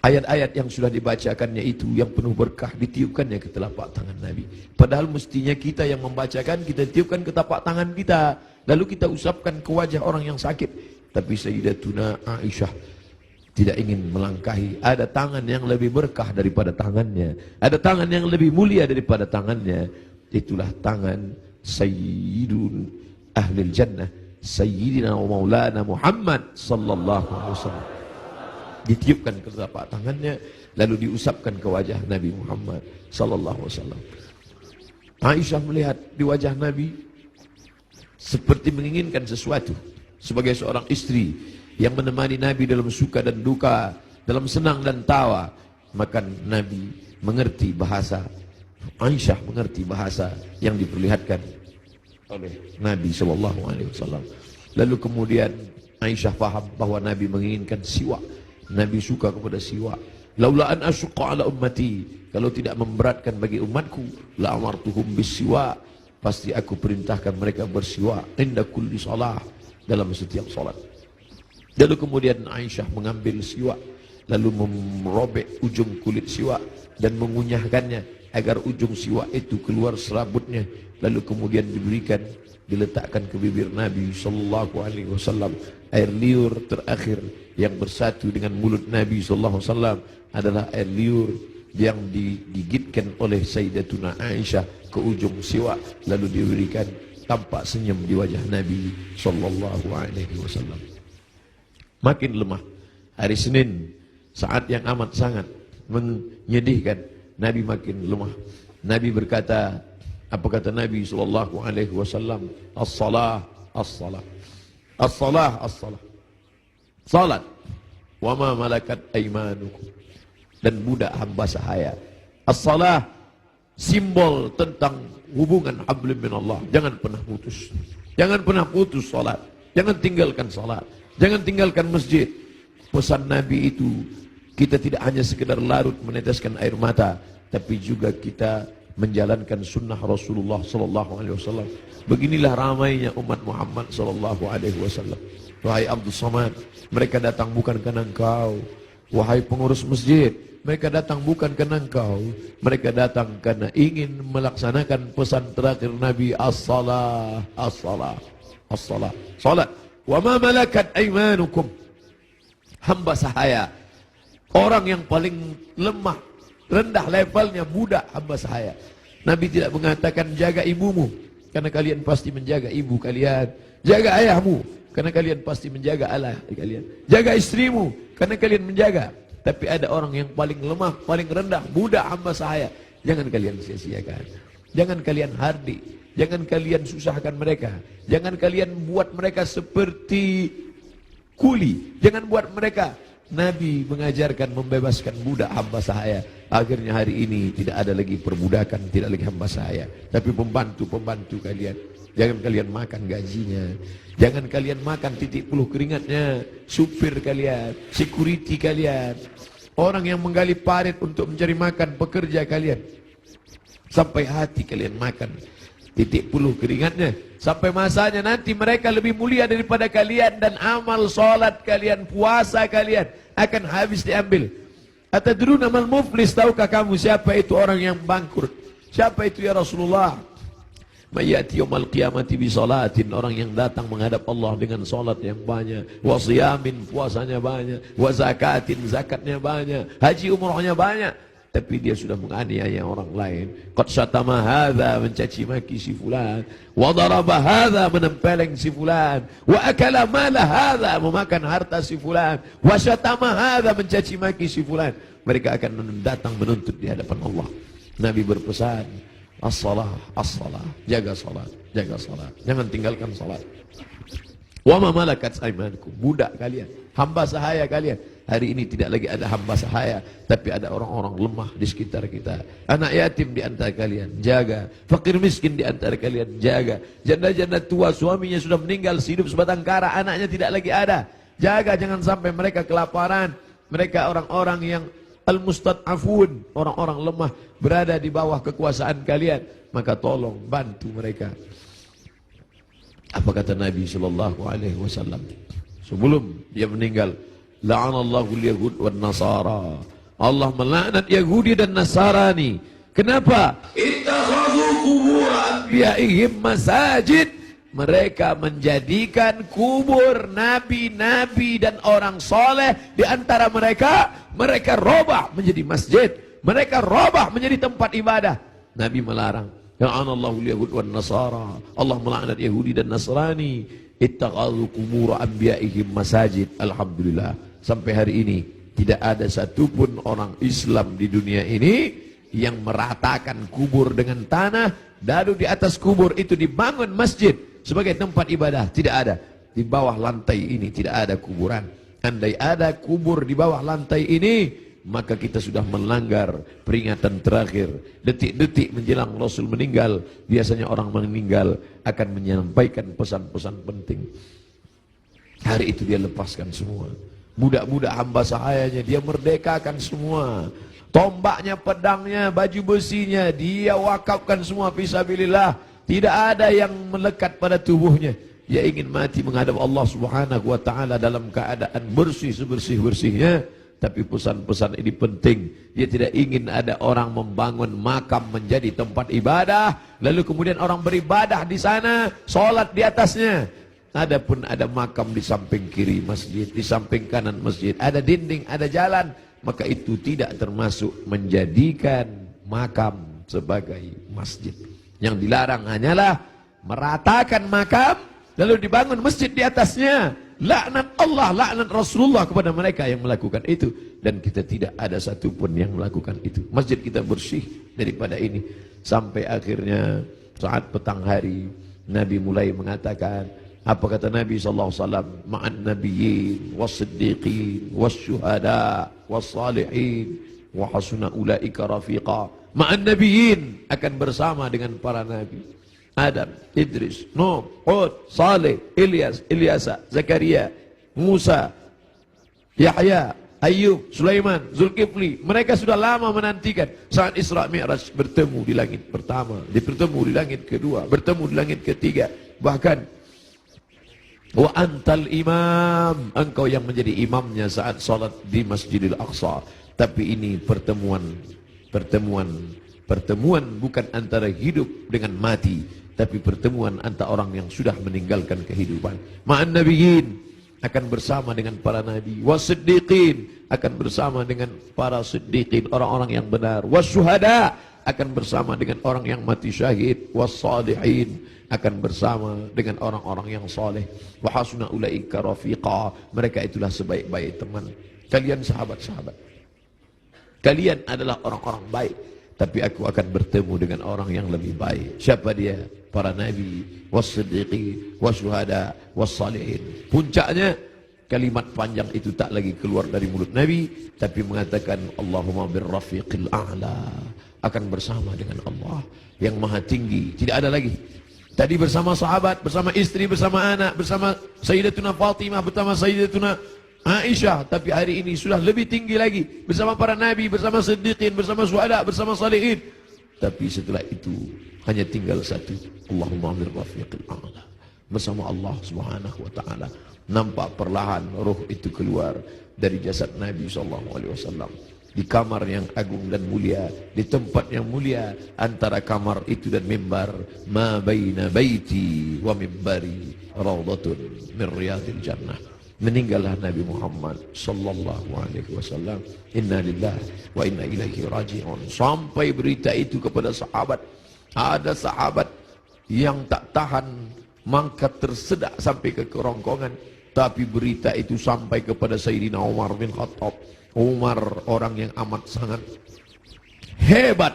Ayat-ayat yang sudah dibacakannya itu yang penuh berkah ditiupkannya ke telapak tangan Nabi. Padahal mestinya kita yang membacakan, kita tiupkan ke telapak tangan kita, lalu kita usapkan ke wajah orang yang sakit. Tapi Sayyidatuna Aisyah tidak ingin melangkahi. Ada tangan yang lebih berkah daripada tangannya, ada tangan yang lebih mulia daripada tangannya. Itulah tangan Sayyidun Ahlil Jannah, Sayyidina wa Maulana Muhammad sallallahu alaihi wasallam. Ditiupkan ke telapak tangannya, lalu diusapkan ke wajah Nabi Muhammad sallallahu alaihi wasallam. Aisyah melihat di wajah Nabi seperti menginginkan sesuatu. Sebagai seorang istri yang menemani Nabi dalam suka dan duka, dalam senang dan tawa, maka Nabi mengerti bahasa, Aisyah mengerti bahasa yang diperlihatkan oleh Nabi SAW. Lalu kemudian Aisyah faham bahwa Nabi menginginkan siwak. Nabi suka kepada siwak. Laula an asyqa ala ummati, kalau tidak memberatkan bagi umatku, la amartuhum bis-siwak, pasti aku perintahkan mereka bersiwak inda kulli salah, dalam setiap salat. Lalu kemudian Aisyah mengambil siwak, lalu merobek ujung kulit siwak dan mengunyahkannya agar ujung siwak itu keluar serabutnya. Lalu kemudian diberikan, diletakkan ke bibir Nabi sallallahu alaihi wasallam. Air liur terakhir yang bersatu dengan mulut Nabi sallallahu alaihi wasallam adalah air liur yang digigitkan oleh Sayyidatuna Aisyah ke ujung siwak, lalu diberikan. Tampak senyum di wajah Nabi sallallahu alaihi wasallam. Makin lemah. Hari Senin, saat yang amat sangat menyedihkan, Nabi makin lemah. Nabi berkata, apa kata Nabi sallallahu alaihi wasallam? As-salah, as-salah. As-salah, as-salah. Salat. Wa ma malakat aymanukum. Dan budak hamba sahaya. As-salah, simbol tentang hubungan hablum minallah. Jangan pernah putus. Jangan pernah putus salat. Jangan tinggalkan salat. Jangan tinggalkan masjid. Pesan Nabi itu, kita tidak hanya sekedar larut meneteskan air mata, tapi juga kita menjalankan sunnah Rasulullah sallallahu alaihi wasallam. Beginilah ramainya umat Muhammad sallallahu alaihi wasallam. Wahai Abdul Samad, mereka datang bukan karena engkau. Wahai pengurus masjid, mereka datang bukan karena engkau. Mereka datang karena ingin melaksanakan pesan terakhir Nabi, as-salah, as-salah, as-salah. Salat. Wa ma malakat aymanukum. Hamba sahaya. Orang yang paling lemah, rendah levelnya, budak hamba sahaya. Nabi tidak mengatakan jaga ibumu, karena kalian pasti menjaga ibu kalian. Jaga ayahmu, karena kalian pasti menjaga ayah kalian. Jaga istrimu, karena kalian menjaga. Tapi ada orang yang paling lemah, paling rendah, budak hamba sahaya. Jangan kalian sia-siakan. Jangan kalian hardik. Jangan kalian susahkan mereka. Jangan kalian buat mereka seperti kuli. Jangan buat mereka. Nabi mengajarkan membebaskan budak hamba sahaya. Akhirnya hari ini tidak ada lagi perbudakan, tidak lagi hamba sahaya, tapi pembantu-pembantu kalian. Jangan kalian makan gajinya. Jangan kalian makan titik puluh keringatnya. Supir kalian, security kalian, orang yang menggali parit untuk mencari makan, pekerja kalian. Sampai hati kalian makan titik puluh keringatnya. Sampai masanya nanti mereka lebih mulia daripada kalian, dan amal salat kalian, puasa kalian akan habis diambil. Atadruna mal muflis, tahukah kamu siapa itu orang yang bangkrut? Siapa itu ya Rasulullah? Mayati yaumal qiyamati bi salatin, orang yang datang menghadap Allah dengan salat yang banyak, wa siyamin, puasanya banyak, wa zakatin, zakatnya banyak, haji umrahnya banyak, tapi dia sudah menganiaya orang lain. Qad syatama hadza, mencaci maki si fulan, wa daraba hadza, menempeleng si fulan, wa akala mala hadza, memakan harta si fulan, wa syatama hadza, mencaci maki si fulan. Mereka akan datang menuntut di hadapan Allah. Nabi berpesan, as-salah, as-salah, jaga salat, jaga salat, jangan tinggalkan salat. Wa ma malakat aymanukum, budak kalian, hamba sahaya kalian. Hari ini tidak lagi ada hamba sahaya, tapi ada orang-orang lemah di sekitar kita. Anak yatim di antara kalian, jaga. Fakir miskin di antara kalian, jaga. Janda-janda tua, suaminya sudah meninggal, hidup sebatang kara, anaknya tidak lagi ada. Jaga, jangan sampai mereka kelaparan. Mereka orang-orang yang al-mustad'afun, orang-orang lemah, berada di bawah kekuasaan kalian. Maka tolong bantu mereka. Apa kata Nabi sallallahu alaihi wasallam sebelum dia meninggal? La'anallahu al-yahud wan nasara. Allah melaknat Yahudi dan Nasrani. Kenapa? Ittakhadhu qubur anbiya'ihim masajid. Mereka menjadikan kubur nabi-nabi dan orang soleh di antara mereka, mereka robah menjadi masjid. Mereka robah menjadi tempat ibadah. Nabi melarang. La'anallahu al-yahud wan nasara. Allah melaknat Yahudi dan Nasrani. Ittakhadhu qubur anbiya'ihim masajid. Alhamdulillah, sampai hari ini tidak ada satupun orang Islam di dunia ini yang meratakan kubur dengan tanah, lalu di atas kubur itu dibangun masjid. sebagai tempat ibadah. Tidak ada. Di bawah lantai ini tidak ada kuburan. Andai ada kubur di bawah lantai ini, maka kita sudah melanggar peringatan terakhir. Detik-detik menjelang Rasul meninggal, biasanya orang meninggal akan menyampaikan pesan-pesan penting. Hari itu dia lepaskan semua. Budak-budak hamba sahayanya dia merdekakan semua. Tombaknya, pedangnya, baju besinya dia wakafkan semua fisabilillah. Tidak ada yang melekat pada tubuhnya. Dia ingin mati menghadap Allah Subhanahu wa taala dalam keadaan bersih sebersih-bersihnya. Tapi pesan-pesan ini penting. Dia tidak ingin ada orang membangun makam menjadi tempat ibadah, lalu kemudian orang beribadah di sana, sholat di atasnya. Adapun ada makam di samping kiri masjid, di samping kanan masjid, ada dinding, ada jalan, maka itu tidak termasuk menjadikan makam sebagai masjid. Yang dilarang hanyalah meratakan makam lalu dibangun masjid di atasnya. Laknat Allah, laknat Rasulullah kepada mereka yang melakukan itu. Dan kita tidak ada satupun yang melakukan itu. Masjid kita bersih daripada ini. Sampai akhirnya saat petang hari Nabi mulai mengatakan, apa kata Nabi SAW? Ma'an nabiyyin was-siddiqin was-syuhada was-salihin wa hasuna ulaika rafiqa. Ma'an nabiyyin, akan bersama dengan para nabi. Adam, Idris, Nuh, Hud, Saleh, Ilyas, Ilyasa, Zakaria, Musa, Yahya, Ayub, Sulaiman, Zulkifli. Mereka sudah lama menantikan saat Isra Mi'raj bertemu di langit pertama, bertemu di langit kedua, bertemu di langit ketiga. Bahkan wa antal imam, engkau yang menjadi imamnya saat salat di Masjidil Aqsa. Tapi ini pertemuan bukan antara hidup dengan mati, tapi pertemuan antara orang yang sudah meninggalkan kehidupan. Ma'an nabiyyin, akan bersama dengan para nabi. Was-siddiqin, akan bersama dengan para siddiqin, orang-orang yang benar. Was-syuhada, akan bersama dengan orang yang mati syahid. Was-salihin, akan bersama dengan orang-orang yang saleh. Wa hasuna ulaika rafiqa, mereka itulah sebaik-baik teman. Kalian sahabat-sahabat, kalian adalah orang-orang baik, tapi aku akan bertemu dengan orang yang lebih baik. Siapa dia? Para nabi, was-siddiqin, was-syuhada, was-salihin. Puncaknya kalimat panjang itu tak lagi keluar dari mulut Nabi, tapi mengatakan Allahumma birrafiqil a'la, akan bersama dengan Allah yang maha tinggi. Tidak ada lagi. Tadi bersama sahabat, bersama istri, bersama anak, bersama Sayyidatuna Fatimah, bersama Sayyidatuna Aisyah, tapi hari ini sudah lebih tinggi lagi, bersama para nabi, bersama siddiqin, bersama syuhada, bersama salihin. Tapi setelah itu hanya tinggal satu, Allahumma amir rafiqil a'la, bersama Allah Subhanahu wa taala. Nampak perlahan roh itu keluar dari jasad Nabi SAW di kamar yang agung dan mulia, di tempat yang mulia. Antara kamar itu dan mimbar, ma baina baiti wa mimbari raudhatun min riyadil jannah. Meninggallah Nabi Muhammad sallallahu alaihi wasallam. Inna lillahi wa inna ilaihi raji'un. Sampai berita itu kepada sahabat. Ada sahabat yang tak tahan, mangkat tersedak sampai ke kerongkongan. Tapi berita itu sampai kepada Sayyidina Umar bin Khattab. Umar orang yang amat sangat hebat.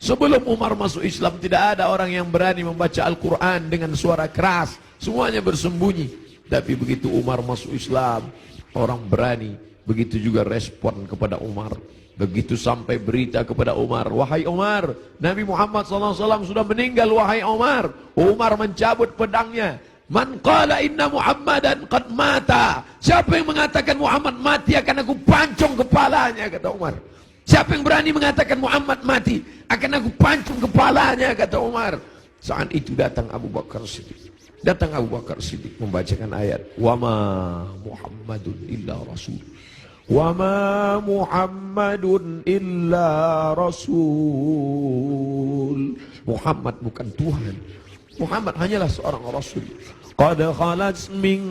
Sebelum Umar masuk Islam, tidak ada orang yang berani membaca Al-Quran dengan suara keras. Semuanya bersembunyi. Tapi begitu Umar masuk Islam, orang berani. Begitu juga respon kepada Umar. Begitu sampai berita kepada Umar, wahai Umar, Nabi Muhammad SAW sudah meninggal, wahai Umar. Umar mencabut pedangnya. Man qala inna Muhammadan qad mata. Siapa yang mengatakan Muhammad mati, akan aku pancung kepalanya, kata Umar. Siapa yang berani mengatakan Muhammad mati, akan aku pancung kepalanya, kata Umar. Saat itu datang Abu Bakar Siddiq. Datang Abu Bakar Siddiq membacakan ayat, wa ma Muhammadun illa rasul. Wa ma Muhammadun illa rasul. Muhammad bukan Tuhan. Muhammad hanyalah seorang rasul. Qad khalat min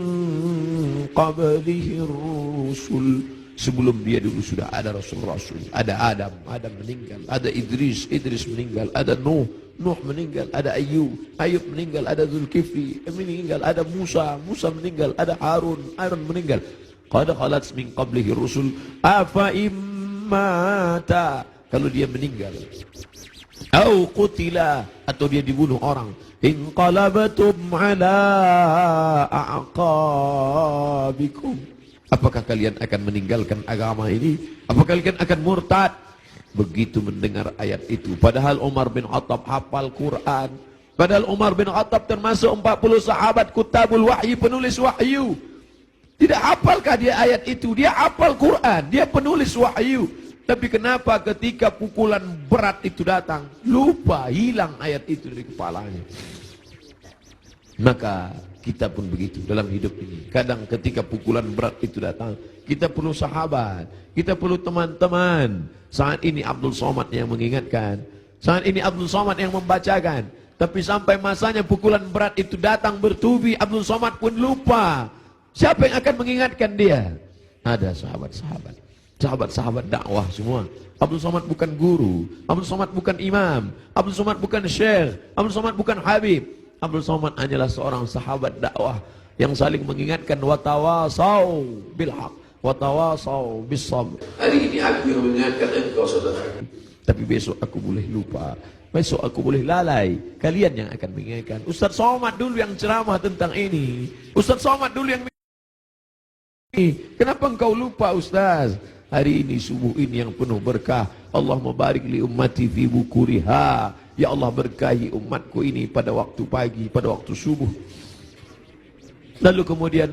qablihi rusul. Sebelum dia dulu sudah ada rasul-rasul. Ada Adam, Adam meninggal. Ada Idris, Idris meninggal. Ada Nuh, Nuh meninggal. Ada Ayub, Ayub meninggal. Ada Zulkifli meninggal. Ada Musa, Musa meninggal. Ada Harun, Harun meninggal. Qad khalat min qablihi rusul afa immata. Kalau dia meninggal, Au qutila, atau dia dibunuh orang. Inqalabatum ala a'qabikum. Apakah kalian akan meninggalkan agama ini? Apakah kalian akan murtad? Begitu mendengar ayat itu. Padahal Umar bin Khattab hafal Quran. Padahal Umar bin Khattab termasuk 40 sahabat kutabul wahyi, penulis wahyu. Tidak hafalkah dia ayat itu? Dia hafal Quran, dia penulis wahyu. Tapi kenapa ketika pukulan berat itu datang, lupa, hilang ayat itu dari kepalanya. Maka kita pun begitu dalam hidup ini. Kadang ketika pukulan berat itu datang, kita perlu sahabat, kita perlu teman-teman. Saat ini Abdul Somad yang mengingatkan, saat ini Abdul Somad yang membacakan. Tapi sampai masanya pukulan berat itu datang bertubi, Abdul Somad pun lupa. Siapa yang akan mengingatkan dia? Ada sahabat-sahabat, sahabat-sahabat dakwah semua. Abdul Somad bukan guru, Abdul Somad bukan imam, Abdul Somad bukan syekh, Abdul Somad bukan habib. Abdul Somad hanyalah seorang sahabat dakwah yang saling mengingatkan, watawasau bil haq, watawasau bis sabr. Hari ini aku yang mengingatkan engkau saudara. Tapi besok aku boleh lupa, besok aku boleh lalai. Kalian yang akan mengingatkan. Ustaz Somad dulu yang ceramah tentang ini, Ustaz Somad dulu yang kenapa engkau lupa Ustaz? Hari ini subuh ini yang penuh berkah. Allahumma barik li ummati fi bukuriha. Ya Allah, berkahi umatku ini pada waktu pagi, pada waktu subuh. Lalu kemudian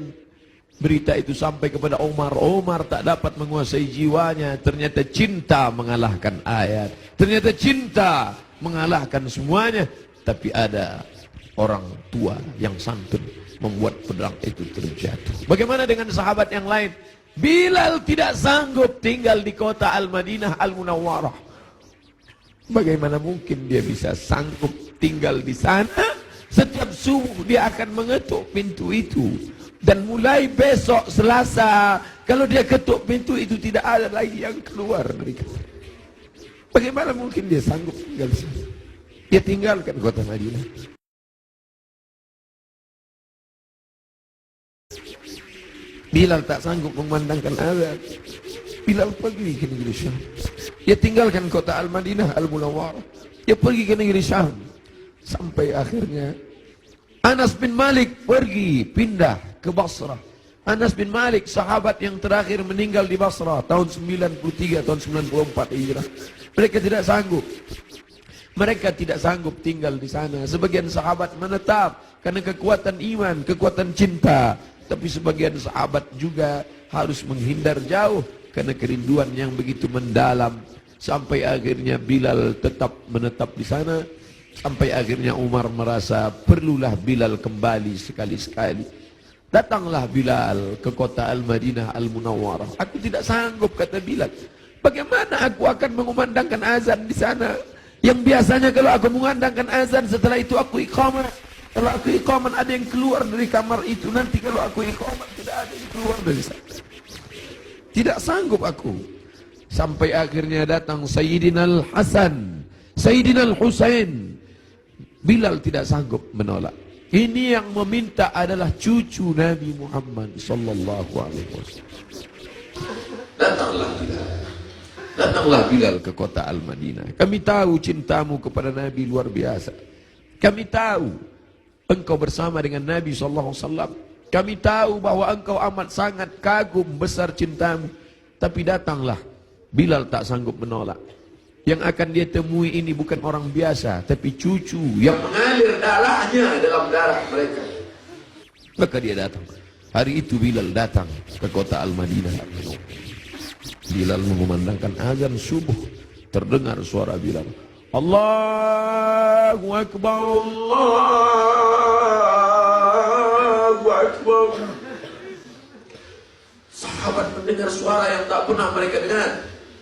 berita itu sampai kepada Umar. Umar tak dapat menguasai jiwanya. Ternyata cinta mengalahkan ayat. Ternyata cinta mengalahkan semuanya. Tapi ada orang tua yang santun membuat pedang itu terjatuh. Bagaimana dengan sahabat yang lain? Bilal tidak sanggup tinggal di kota Al-Madinah Al-Munawwarah. Bagaimana mungkin dia bisa sanggup tinggal di sana? Setiap subuh dia akan mengetuk pintu itu. Dan mulai besok Selasa, kalau dia ketuk pintu itu tidak ada lagi yang keluar dari kamar. Bagaimana mungkin dia sanggup tinggal di sana? Dia tinggalkan kota Madinah. Bilal tak sanggup memandangkan azan. Bilal pergi ke negeri Syam. Dia tinggalkan kota Al-Madinah Al-Munawwarah. Dia pergi ke negeri Syam. Sampai akhirnya Anas bin Malik pergi pindah ke Basrah. Anas bin Malik sahabat yang terakhir meninggal di Basrah tahun 93 tahun 94 Hijrah. Mereka tidak sanggup. Mereka tidak sanggup tinggal di sana. Sebagian sahabat menetap karena kekuatan iman, kekuatan cinta. Tapi sebagian sahabat juga harus menghindar jauh karena kerinduan yang begitu mendalam. Sampai akhirnya Bilal tetap menetap di sana. Sampai akhirnya Umar merasa perlulah Bilal kembali sekali-sekali. Datanglah Bilal ke kota Al-Madinah Al-Munawwarah. Aku tidak sanggup, kata Bilal. Bagaimana aku akan mengumandangkan azan di sana? Yang biasanya kalau aku mengumandangkan azan, setelah itu aku iqamah. Kalau aku iqamah ada yang keluar dari kamar itu. Nanti kalau aku iqamah tidak ada yang keluar dari sana. Tidak sanggup aku. Sampai akhirnya datang Sayyidina Al-Hasan, Sayyidina Al-Husain. Bilal tidak sanggup menolak. Ini yang meminta adalah cucu Nabi Muhammad sallallahu alaihi wasallam. Datanglah Bilal. Datanglah Bilal ke kota Al-Madinah. Kami tahu cintamu kepada Nabi luar biasa. Kami tahu engkau bersama dengan Nabi sallallahu alaihi wasallam. Kami tahu bahwa engkau amat sangat kagum besar cintamu. Tapi datanglah. Bilal tak sanggup menolak. Yang akan dia temui ini bukan orang biasa, tapi cucu yang mengalir darahnya dalam darah mereka. Maka dia datang. Hari itu Bilal datang ke kota Al-Madinah. Bilal mengumandangkan azan subuh. Terdengar suara Bilal. Allahu Akbar, Allahu Akbar. Sahabat mendengar suara yang tak pernah mereka dengar.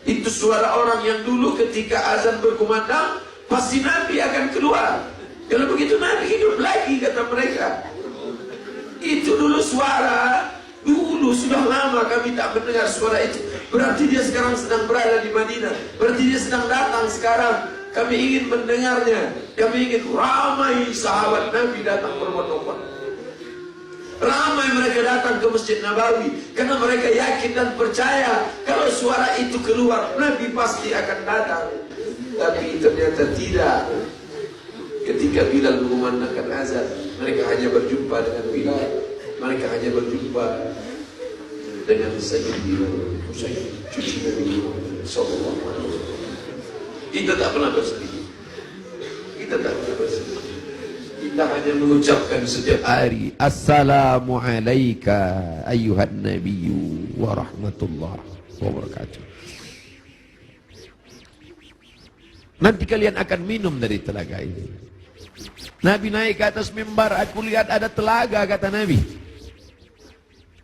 Itu suara orang yang dulu ketika azan berkumandang pasti Nabi akan keluar. Kalau begitu Nabi hidup lagi, kata mereka. Itu dulu suara, dulu sudah lama kami tak mendengar suara itu. Berarti dia sekarang sedang berada di Madinah. Berarti dia sedang datang sekarang. Kami ingin mendengarnya. Kami ingin ramai sahabat Nabi datang berbondong-bondong. Ramai mereka datang ke Masjid Nabawi karena mereka yakin dan percaya kalau suara itu keluar, Nabi pasti akan datang. Tapi ternyata tidak. Ketika Bilal mengumandangkan azan, mereka hanya berjumpa dengan Bilal, mereka hanya berjumpa dengan Sayyidina Husain, cucu Nabi Muhammad sallallahu alaihi wasallam. Kita tak pernah bersedih. Kita tak pernah bersedih. Kita hanya mengucapkan setiap hari Assalamu alayka ayyuhan nabiyyu wa rahmatullahi wa barakatuh. Nanti kalian akan minum dari telaga ini. Nabi naik ke atas mimbar, aku lihat ada telaga, kata Nabi.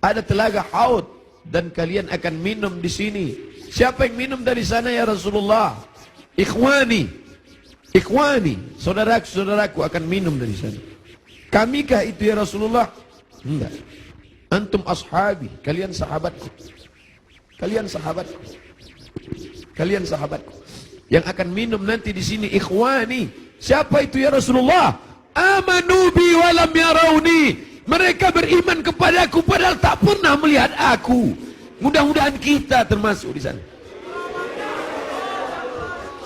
Ada telaga Haud dan kalian akan minum di sini. Siapa yang minum dari sana ya Rasulullah? Ikhwani, ikhwani, saudaraku akan minum dari sana. Kamikah itu ya Rasulullah? Enggak. Antum ashabi, kalian sahabatku. Kalian sahabatku. Kalian sahabatku. Yang akan minum nanti di sini ikhwani. Siapa itu ya Rasulullah? Amanu bi walam yarawni. Mereka beriman kepadaku padahal tak pernah melihat aku. Mudah-mudahan kita termasuk di sana.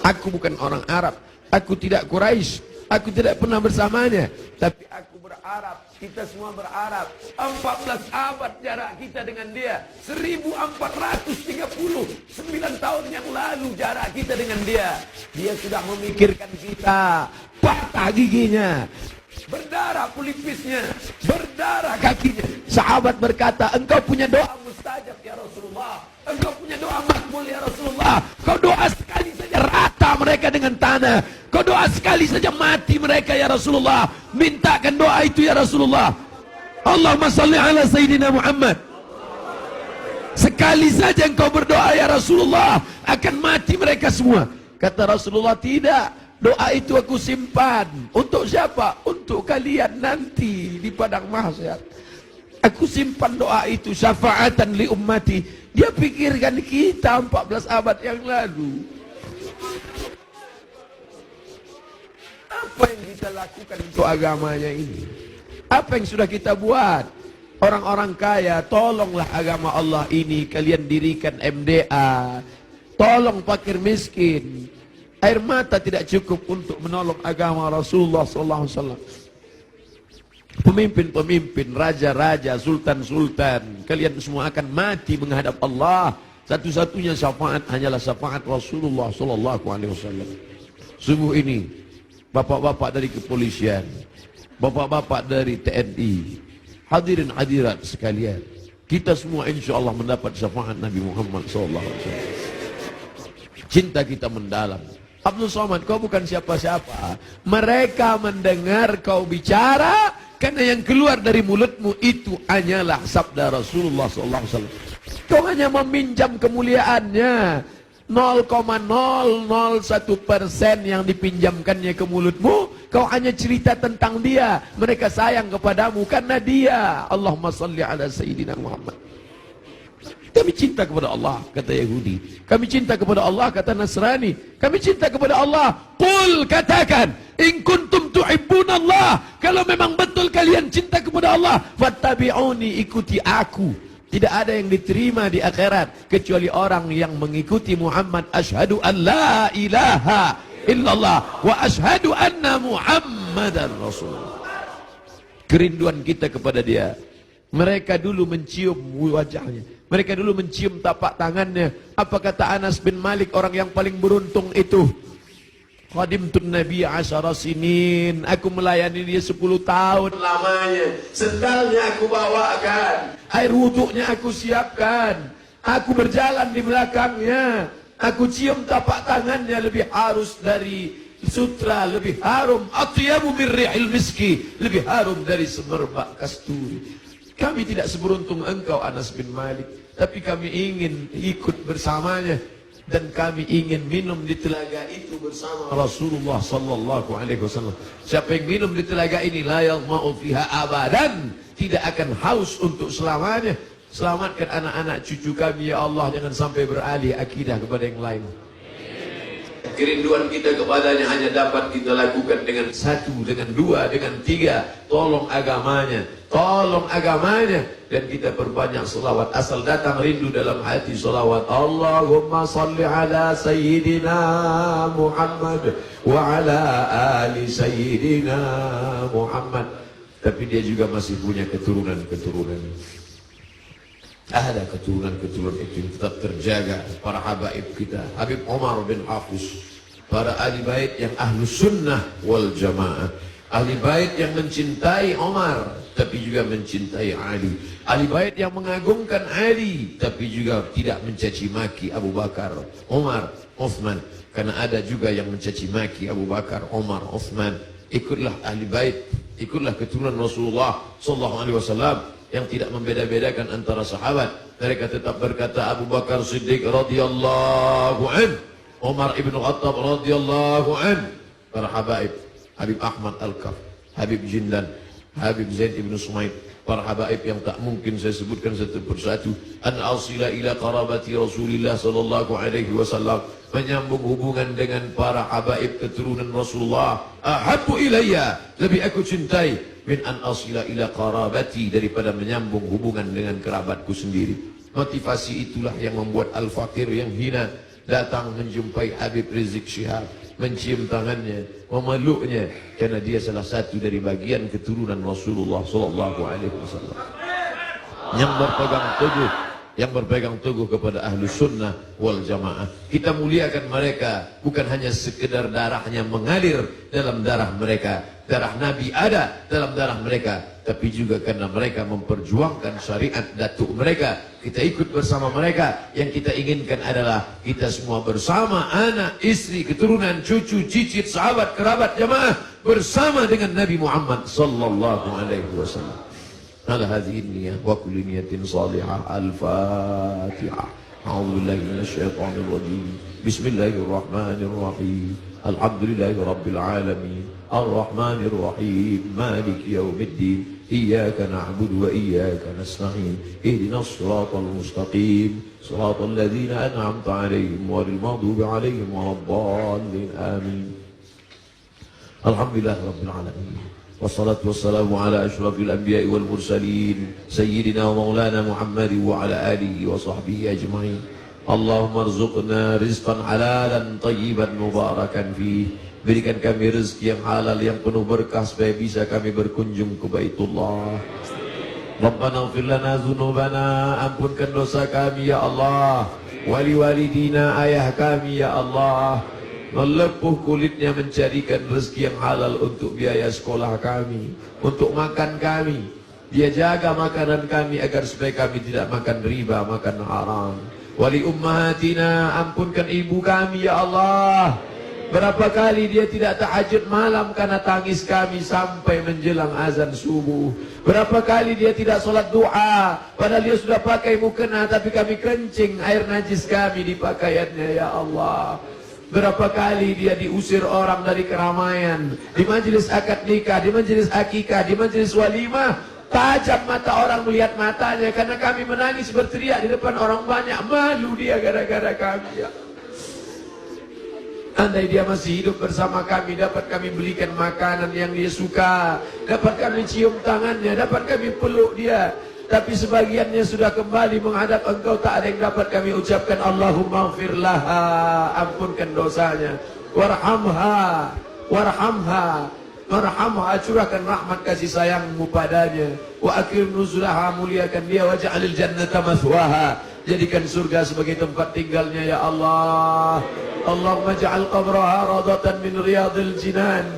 Aku bukan orang Arab, aku tidak Quraisy, aku tidak pernah bersamanya, tapi aku berharap, kita semua berharap 14 abad jarak kita dengan dia, 1439 tahun yang lalu jarak kita dengan dia. Dia sudah memikirkan kita, patah giginya, berdarah pelipisnya, berdarah kakinya. Sahabat berkata, engkau punya doa mustajab ya Rasulullah, engkau punya doa makbul ya Rasulullah. Kau doa sekali saja rata mereka dengan tanah, kau doa sekali saja mati mereka ya Rasulullah. Mintakan doa itu ya Rasulullah. Allahumma salli ala Sayyidina Muhammad. Sekali saja engkau berdoa ya Rasulullah, akan mati mereka semua. Kata Rasulullah, tidak, doa itu aku simpan. Untuk siapa? Untuk kalian nanti di padang mahsyar. Aku simpan doa itu syafaatan li ummati. Dia pikirkan kita 14 abad yang lalu. Apa yang kita lakukan untuk agamanya ini? Apa yang sudah kita buat? Orang-orang kaya, tolonglah agama Allah ini. Kalian dirikan MDA. Tolong fakir miskin. Air mata tidak cukup untuk menolong agama Rasulullah SAW. Pemimpin-pemimpin, raja-raja, sultan-sultan, kalian semua akan mati menghadap Allah. Satu-satunya syafaat hanyalah syafaat Rasulullah SAW. Sungguh ini, bapak-bapak dari kepolisian, bapak-bapak dari TNI, hadirin hadirat sekalian, kita semua insya Allah mendapat syafaat Nabi Muhammad SAW. Cinta kita mendalam. Abdul Somad, kau bukan siapa-siapa. Mereka mendengar kau bicara karena yang keluar dari mulutmu itu hanyalah sabda Rasulullah SAW. Kau hanya meminjam kemuliaannya. 0,001% yang dipinjamkannya ke mulutmu. Kau hanya cerita tentang dia. Mereka sayang kepadamu karena dia. Allahumma salli ala Sayyidina Muhammad. Kami cinta kepada Allah, kata Yahudi. Kami cinta kepada Allah, kata Nasrani. Kami cinta kepada Allah. Qul, katakan, in kuntum tuhibbunallah. Kalau memang betul kalian cinta kepada Allah, fattabi'uni, ikuti aku. Tidak ada yang diterima di akhirat kecuali orang yang mengikuti Muhammad. Asyhadu an la ilaha illallah wa asyhadu anna Muhammadan Rasulullah. Kerinduan kita kepada dia. Mereka dulu mencium wajahnya. Mereka dulu mencium tapak tangannya. Apa kata Anas bin Malik, orang yang paling beruntung itu? Khadimtun Nabi 10 sinin. Aku melayani dia 10 tahun lamanya. Sendalnya aku bawakan. Air wuduknya aku siapkan. Aku berjalan di belakangnya. Aku cium tapak tangannya, lebih halus dari sutra, lebih harum. Atyabu min rihil miski, lebih harum dari semerbak kasturi. Kami tidak seberuntung engkau Anas bin Malik, tapi kami ingin ikut bersamanya dan kami ingin minum di telaga itu bersama Rasulullah sallallahu alaihi wasallam. Siapa yang minum di telaga ini la yadma'u fiha abadan, tidak akan haus untuk selamanya. Selamatkan anak-anak cucu kami ya Allah, jangan sampai beralih akidah kepada yang lain. Kerinduan kita kepadanya hanya dapat kita lakukan dengan satu, dengan dua, dengan tiga. Tolong agamanya, tolong agamanya. Dan kita perbanyak selawat. Asal datang rindu dalam hati selawat. Allahumma salli ala Sayyidina Muhammad wa ala ali Sayyidina Muhammad. Tapi dia juga masih punya keturunan-keturunan. Ada keturunan-keturunan itu tetap terjaga. Para habaib kita, Habib Omar bin Hafiz, para ahli bait yang ahlus sunnah wal jamaah, ahli bait yang mencintai Omar tapi juga mencintai Ali, ahli bait yang mengagungkan Ali tapi juga tidak mencaci maki Abu Bakar, Omar, Uthman. Karena ada juga yang mencaci maki Abu Bakar, Omar, Uthman. Ikutlah ahli bait, ikutlah keturunan Rasulullah sallallahu alaihi wasallam yang tidak membeda-bedakan antara sahabat. Mereka tetap berkata Abu Bakar Siddiq radhiyallahu an, Umar ibn Khattab radhiyallahu an. Para habaib, Habib Ahmad Al-Kaf, Habib Jindan, Habib Zaid ibn Sumaid, para habaib yang tak mungkin saya sebutkan satu persatu. An asila ila qarabati Rasulillah sallallahu alaihi wasallam, menyambung hubungan dengan para habaib keturunan Rasulullah. Ahabbu ilayya, lebih aku cintai min an asila ila qarabati, daripada menyambung hubungan dengan kerabatku sendiri. Motivasi itulah yang membuat al-fakir yang hina datang menjumpai Habib Rizik Syihab, mencium tangannya, memeluknya, karena dia salah satu dari bagian keturunan Rasulullah sallallahu alaihi wasallam yang berpegang teguh kepada ahlus sunnah wal jamaah. Kita muliakan mereka bukan hanya sekedar darahnya mengalir dalam darah mereka, darah Nabi ada dalam darah mereka, tapi juga karena mereka memperjuangkan syariat datuk mereka. Kita ikut bersama mereka. Yang kita inginkan adalah kita semua bersama, anak, istri, keturunan, cucu, cicit, sahabat, kerabat, jamaah, bersama dengan Nabi Muhammad sallallahu alaihi wasallam. على هذه النية وكل نية صالحة. الفاتحة. أعوذ بالله من الشيطان الرجيم. بسم الله الرحمن الرحيم. الحمد لله رب العالمين الرحمن الرحيم مالك يوم الدين إياك نعبد وإياك نستعين اهدنا الصراط المستقيم صراط الذين أنعمت عليهم غير المغضوب عليهم ولا الضالين آمين. الحمد لله رب العالمين والصلاة والسلام على أشرف الأنبياء والمرسلين سيدنا ومولانا محمد وعلى آله وصحبه أجمعين. اللهم ارزقنا رزقا حلالا طيبا مباركا فيه. Berikan kami rezeki yang halal, yang penuh berkah, supaya bisa kami berkunjung ke Baitullah. Rabbana ighfir lana dzunubana, ampunkan dosa kami ya Allah. Wali walidina, ayah kami ya Allah. Melepuh kulitnya mencarikan rezeki yang halal untuk biaya sekolah kami, untuk makan kami. Dia jaga makanan kami agar supaya kami tidak makan riba, makan haram. Wali ummahatina, ampunkan ibu kami ya Allah. Berapa kali dia tidak tahajud malam karena tangis kami sampai menjelang azan subuh. Berapa kali dia tidak solat doa, padahal dia sudah pakai mukena, tapi kami kencing air najis kami di pakaiannya ya Allah. Berapa kali dia diusir orang dari keramaian, di majelis akad nikah, di majelis akikah, di majelis walimah. Tajam mata orang melihat matanya karena kami menangis berteriak di depan orang banyak. Malu dia gara-gara kami ya. Andai dia masih hidup bersama kami, dapat kami belikan makanan yang dia suka, dapat kami cium tangannya, dapat kami peluk dia. Tapi sebagiannya sudah kembali menghadap engkau, tak ada yang dapat kami ucapkan Allahumma ighfir laha, ampunkan dosanya. Warhamha, warhamha, warhamha, curahkan rahmat kasih sayangmu padanya. Wa akrim nuzulaha, muliakan dia. Waj'alil jannata mathwaha, jadikan surga sebagai tempat tinggalnya ya Allah. Allahumma ja'al qabraha radatan min riyadil jinan,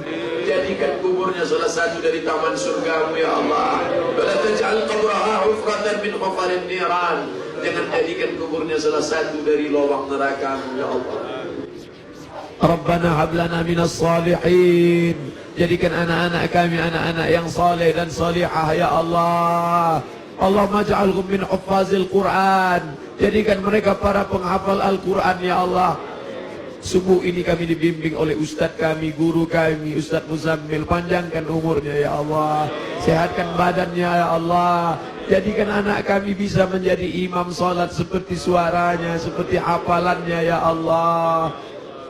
jadikan kuburnya salah satu dari taman surgamu ya Allah. Wala taj'al qabraha hufratan min hufarin niran, jangan jadikan kuburnya salah satu dari lubang nerakamu ya Allah. Rabbana hab lana minas salihin, jadikan anak-anak kami anak-anak yang saleh dan salihah ya Allah. Allahumma ja'alhum min huffazil Quran, jadikan mereka para penghafal Al-Quran ya Allah. Subuh ini kami dibimbing oleh Ustadz kami, guru kami, Ustadz Muzammil. Panjangkan umurnya ya Allah, sehatkan badannya ya Allah. Jadikan anak kami bisa menjadi imam salat seperti suaranya, seperti hafalannya ya Allah.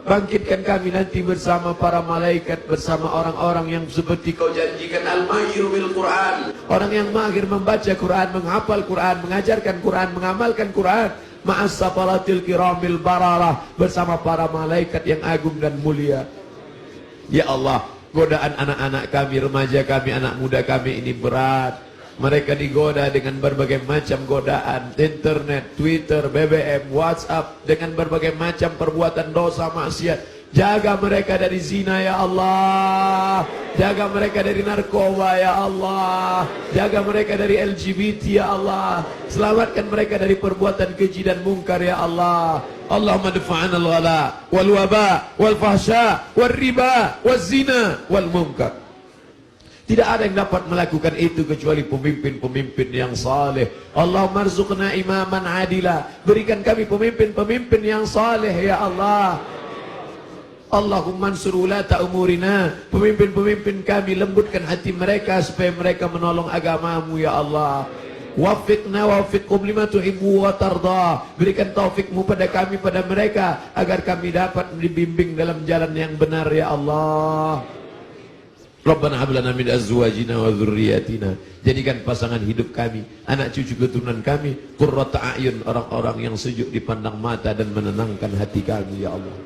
Bangkitkan kami nanti bersama para malaikat, bersama orang-orang yang seperti kau janjikan, al-mahir bil Quran, orang yang mahir membaca Quran, menghafal Quran, mengajarkan Quran, mengamalkan Quran, ma'as safaratil kiramil bararah, bersama para malaikat yang agung dan mulia. Ya Allah, godaan anak-anak kami, remaja kami, anak muda kami ini berat. Mereka digoda dengan berbagai macam godaan, internet, Twitter, BBM, WhatsApp, dengan berbagai macam perbuatan dosa maksiat. Jaga mereka dari zina ya Allah, jaga mereka dari narkoba ya Allah, jaga mereka dari LGBT ya Allah, selamatkan mereka dari perbuatan keji dan mungkar ya Allah. Allahumma dafa'ana al-ghala wal waba wal fahsya wal riba wal zina wal munkar. Tidak ada yang dapat melakukan itu kecuali pemimpin-pemimpin yang saleh. Allahumma arzuqna imaman adila. Berikan kami pemimpin-pemimpin yang saleh ya Allah. Allahumma ansur ulata umurina. Pemimpin-pemimpin kami, lembutkan hati mereka supaya mereka menolong agamamu ya Allah. Wafiqna wafiqhum lima tuhibbu wa tarda. Berikan taufikmu pada kami, pada mereka, agar kami dapat dibimbing dalam jalan yang benar ya Allah. Rabbana hab lana min azwajina wa dzurriyyatina. Jadikan pasangan hidup kami, anak cucu keturunan kami, qurrata a'yun, orang-orang yang sejuk dipandang mata dan menenangkan hati kami ya Allah.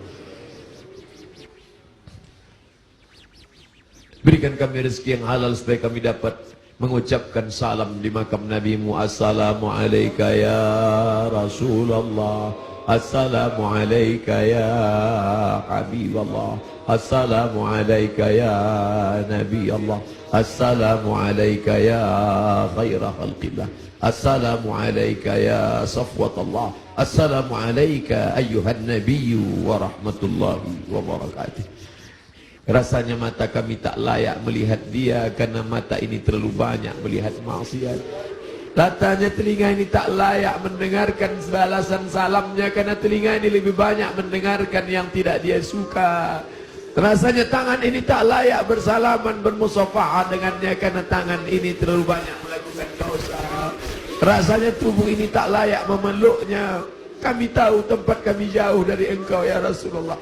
Berikan kami rezeki yang halal supaya kami dapat mengucapkan salam di makam Nabi-Mu. Assalamu alayka ya Rasulullah, assalamu alayka ya Habiballah, assalamu alayka ya Nabi Allah, assalamu alayka ya khaira khalqillah, assalamu alayka ya safwatullah, assalamu alayka ayyuhan nabiyyu wa rahmatullahi wa barakatuh. Rasanya mata kami tak layak melihat dia karena mata ini terlalu banyak melihat maksiat. Rasanya telinga ini tak layak mendengarkan balasan salamnya karena telinga ini lebih banyak mendengarkan yang tidak dia suka. Rasanya tangan ini tak layak bersalaman, bermusafahah dengannya karena tangan ini terlalu banyak melakukan dosa. Rasanya tubuh ini tak layak memeluknya. Kami tahu tempat kami jauh dari engkau ya Rasulullah.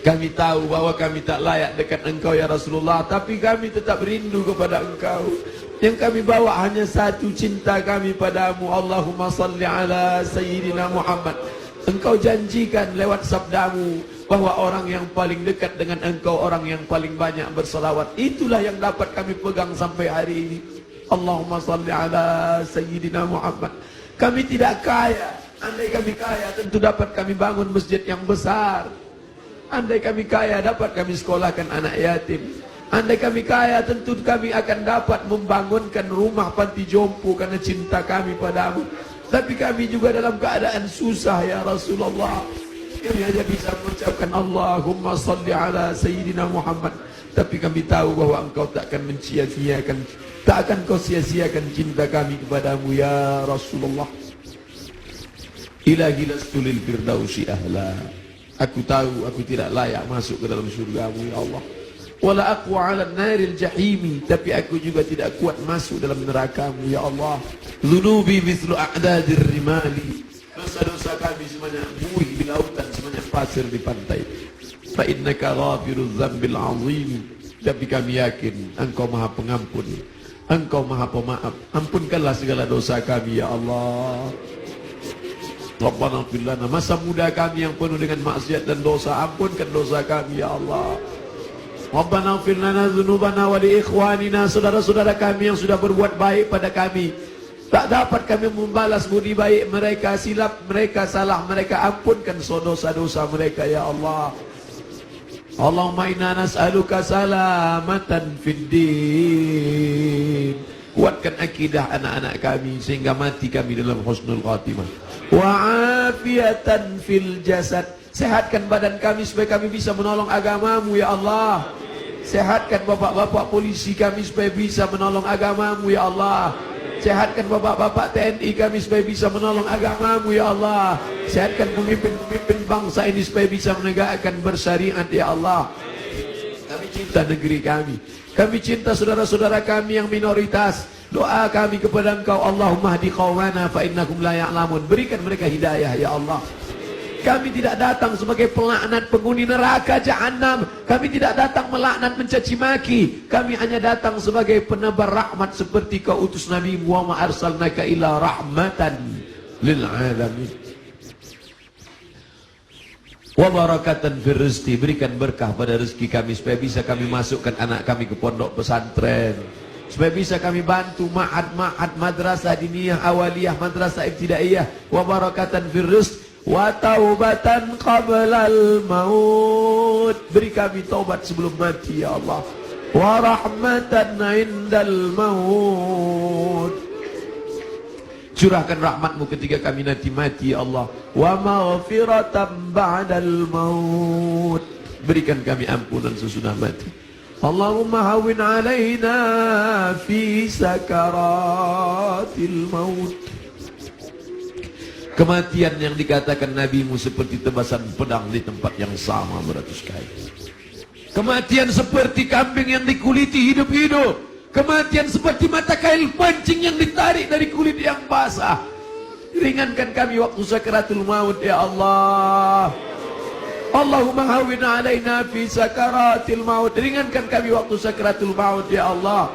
Kami tahu bahwa kami tak layak dekat engkau ya Rasulullah, tapi kami tetap rindu kepada engkau. Yang kami bawa hanya satu, cinta kami padamu. Allahumma salli ala Sayyidina Muhammad. Engkau janjikan lewat sabdamu bahwa orang yang paling dekat dengan engkau, orang yang paling banyak bersalawat. Itulah yang dapat kami pegang sampai hari ini. Allahumma salli ala Sayyidina Muhammad. Kami tidak kaya. Andai kami kaya tentu dapat kami bangun masjid yang besar. Andai kami kaya dapat kami sekolahkan anak yatim. Andai kami kaya tentu kami akan dapat membangunkan rumah panti jompo karena cinta kami padamu. Tapi kami juga dalam keadaan susah ya Rasulullah. Kami hanya bisa mengucapkan Allahumma salli ala Sayyidina Muhammad. Tapi kami tahu bahwa engkau tak akan mencia-ciakan, tak akan kau sia-siakan cinta kami kepadamu ya Rasulullah. Ilahi lastu lil firdausi ahla. Aku tahu aku tidak layak masuk ke dalam surgamu ya Allah. Wala aqwa 'ala naril jahimi, tapi aku juga tidak kuat masuk dalam nerakamu ya Allah. Dzunubi mithlu a'dadir rimali. Dosa-dosa kami semuanya buih di lautan, semuanya pasir di pantai. Fa innaka ghafirudz dzambil 'azim. Tapi kami yakin engkau Maha Pengampun, engkau Maha Pemaaf. Ampunkanlah segala dosa kami ya Allah. Rabbana ighfir lana, masa muda kami yang penuh dengan maksiat dan dosa, ampunkan dosa kami ya Allah. Rabbana ighfir lana dzunubana wa li ikhwanina, saudara-saudara kami yang sudah berbuat baik pada kami, tak dapat kami membalas budi baik mereka, silap mereka, salah mereka, ampunkan dosa-dosa mereka ya Allah. Allahumma inna nas'aluka salamatan fid din. Kuatkan akidah anak-anak kami sehingga mati kami dalam husnul khatimah. Wa afiatan fil jasad. Sehatkan badan kami supaya kami bisa menolong agamamu ya Allah. Sehatkan bapak-bapak polisi kami supaya bisa menolong agamamu ya Allah. Sehatkan bapak-bapak TNI kami supaya bisa menolong agamamu ya Allah. Sehatkan pemimpin-pemimpin bangsa ini supaya bisa menegakkan bersyariat ya Allah. Kami cinta negeri kami. Kami cinta saudara-saudara kami yang minoritas. Doa kami kepada engkau, Allahumma hdi qaumana fa innahum la ya'lamun. Berikan mereka hidayah ya Allah. Kami tidak datang sebagai pelaknat penghuni neraka Jahannam. Kami tidak datang melaknat mencaci maki. Kami hanya datang sebagai penebar rahmat seperti kau utus Nabi Muhammad arsalnaka ila rahmatan lil alamin. Wa barakatan fir rizqi, berikan berkah pada rezeki kami supaya bisa kami masukkan anak kami ke pondok pesantren. Supaya bisa kami bantu ma'ad madrasah diniyah awaliyah, madrasah ibtidaiyah. Wa barakatan fir rizq wa taubatan qablal maut, beri kami taubat sebelum mati ya Allah. Wa rahmatan indal maut, curahkan rahmatmu ketika kami nanti mati ya Allah. Wa maghfiratan ba'dal maut, berikan kami ampunan sesudah mati. Allahumma hawwin alaina fi sakaratil maut. Kematian yang dikatakan Nabimu seperti tebasan pedang di tempat yang sama beratus kali. Kematian seperti kambing yang dikuliti hidup-hidup. Kematian seperti mata kail pancing yang ditarik dari kulit yang basah. Ringankan kami waktu sakaratul maut ya Allah. Allahumma hawwin alaina fi sakaratil maut, ringankan kami waktu sakaratul maut ya Allah.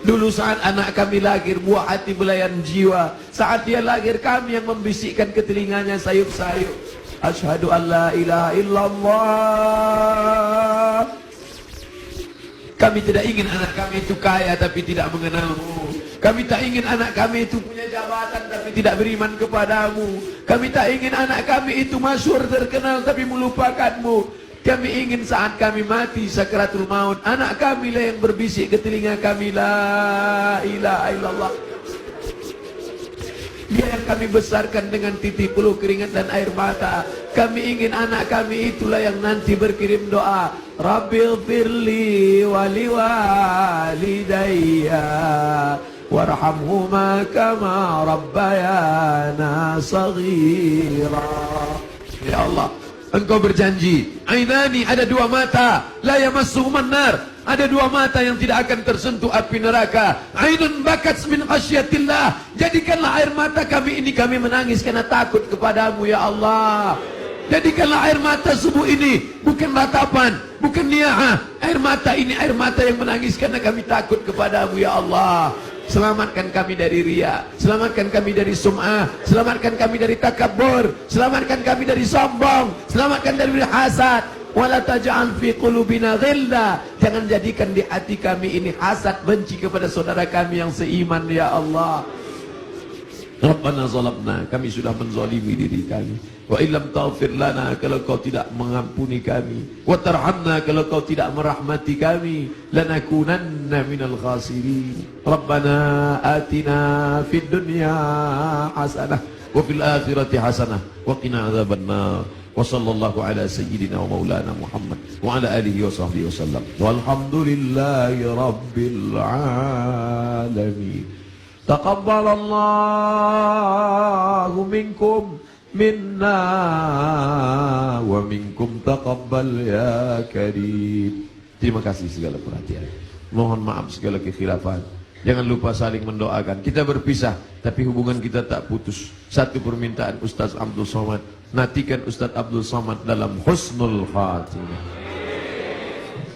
Dulu saat anak kami lahir, buah hati belayan jiwa. Saat dia lahir, kami yang membisikkan ke telinganya sayup-sayup, asyhadu an la ilaha illallah. Kami tidak ingin anak kami itu kaya tapi tidak mengenalmu. Kami tak ingin anak kami itu punya jabatan tapi tidak beriman kepadamu. Kami tak ingin anak kami itu masyhur terkenal tapi melupakanmu. Kami ingin saat kami mati sakaratul maut, anak kami lah yang berbisik ke telinga kami, la ilaha illallah. Dia yang kami besarkan dengan titik peluh keringat dan air mata. Kami ingin anak kami itulah yang nanti berkirim doa, Rabbil firli wali walidayya warhamhuma kama rabbayana saghira. Ya Allah, Engkau berjanji, ainani, ada dua mata, la yamassuhuman nar, ada dua mata yang tidak akan tersentuh api neraka. Ainun bakat min khasyatillah, jadikanlah air mata kami ini kami menangis karena takut kepadamu ya Allah. Jadikanlah air mata subuh ini bukan ratapan, bukan ni'ah. Air mata ini air mata yang menangis karena kami takut kepadamu ya Allah. Selamatkan kami dari riya, selamatkan kami dari sum'ah, selamatkan kami dari takabur, selamatkan kami dari sombong, selamatkan dari hasad. Wala taj'al fi qulubina ghilla, jangan jadikan di hati kami ini hasad, benci kepada saudara kami yang seiman ya Allah. Rabbana zalamna, kami sudah menzalimi diri kami. Wa illam taghfir lana, kalau kau tidak mengampuni kami. Wa tarhamna, kalau kau tidak merahmati kami. Lanakunanna minal khasirin. Rabbana atina fid dunya hasanah wa fil akhirati hasanah wa qina adzabannar. Wa sallallahu ala sayyidina wa maulana Muhammad wa ala alihi wa sahbihi wasallam. Walhamdulillahi rabbil alamin. Taqabbalallahu minkum minna wa minkum taqabbal ya karim. Terima kasih segala perhatian. Mohon maaf segala kekhilafan. Jangan lupa saling mendoakan. Kita berpisah tapi hubungan kita tak putus. Satu permintaan Ustaz Abdul Somad, nantikan Ustaz Abdul Somad dalam husnul khatimah.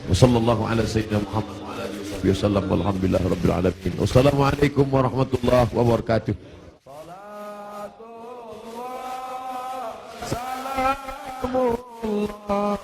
Wassallallahu ala sayyidina Muhammad wa ala alihi wasallam walhamdulillahi rabbil alamin. Wassalamualaikum warahmatullahi wabarakatuh. Salatullah, salamullah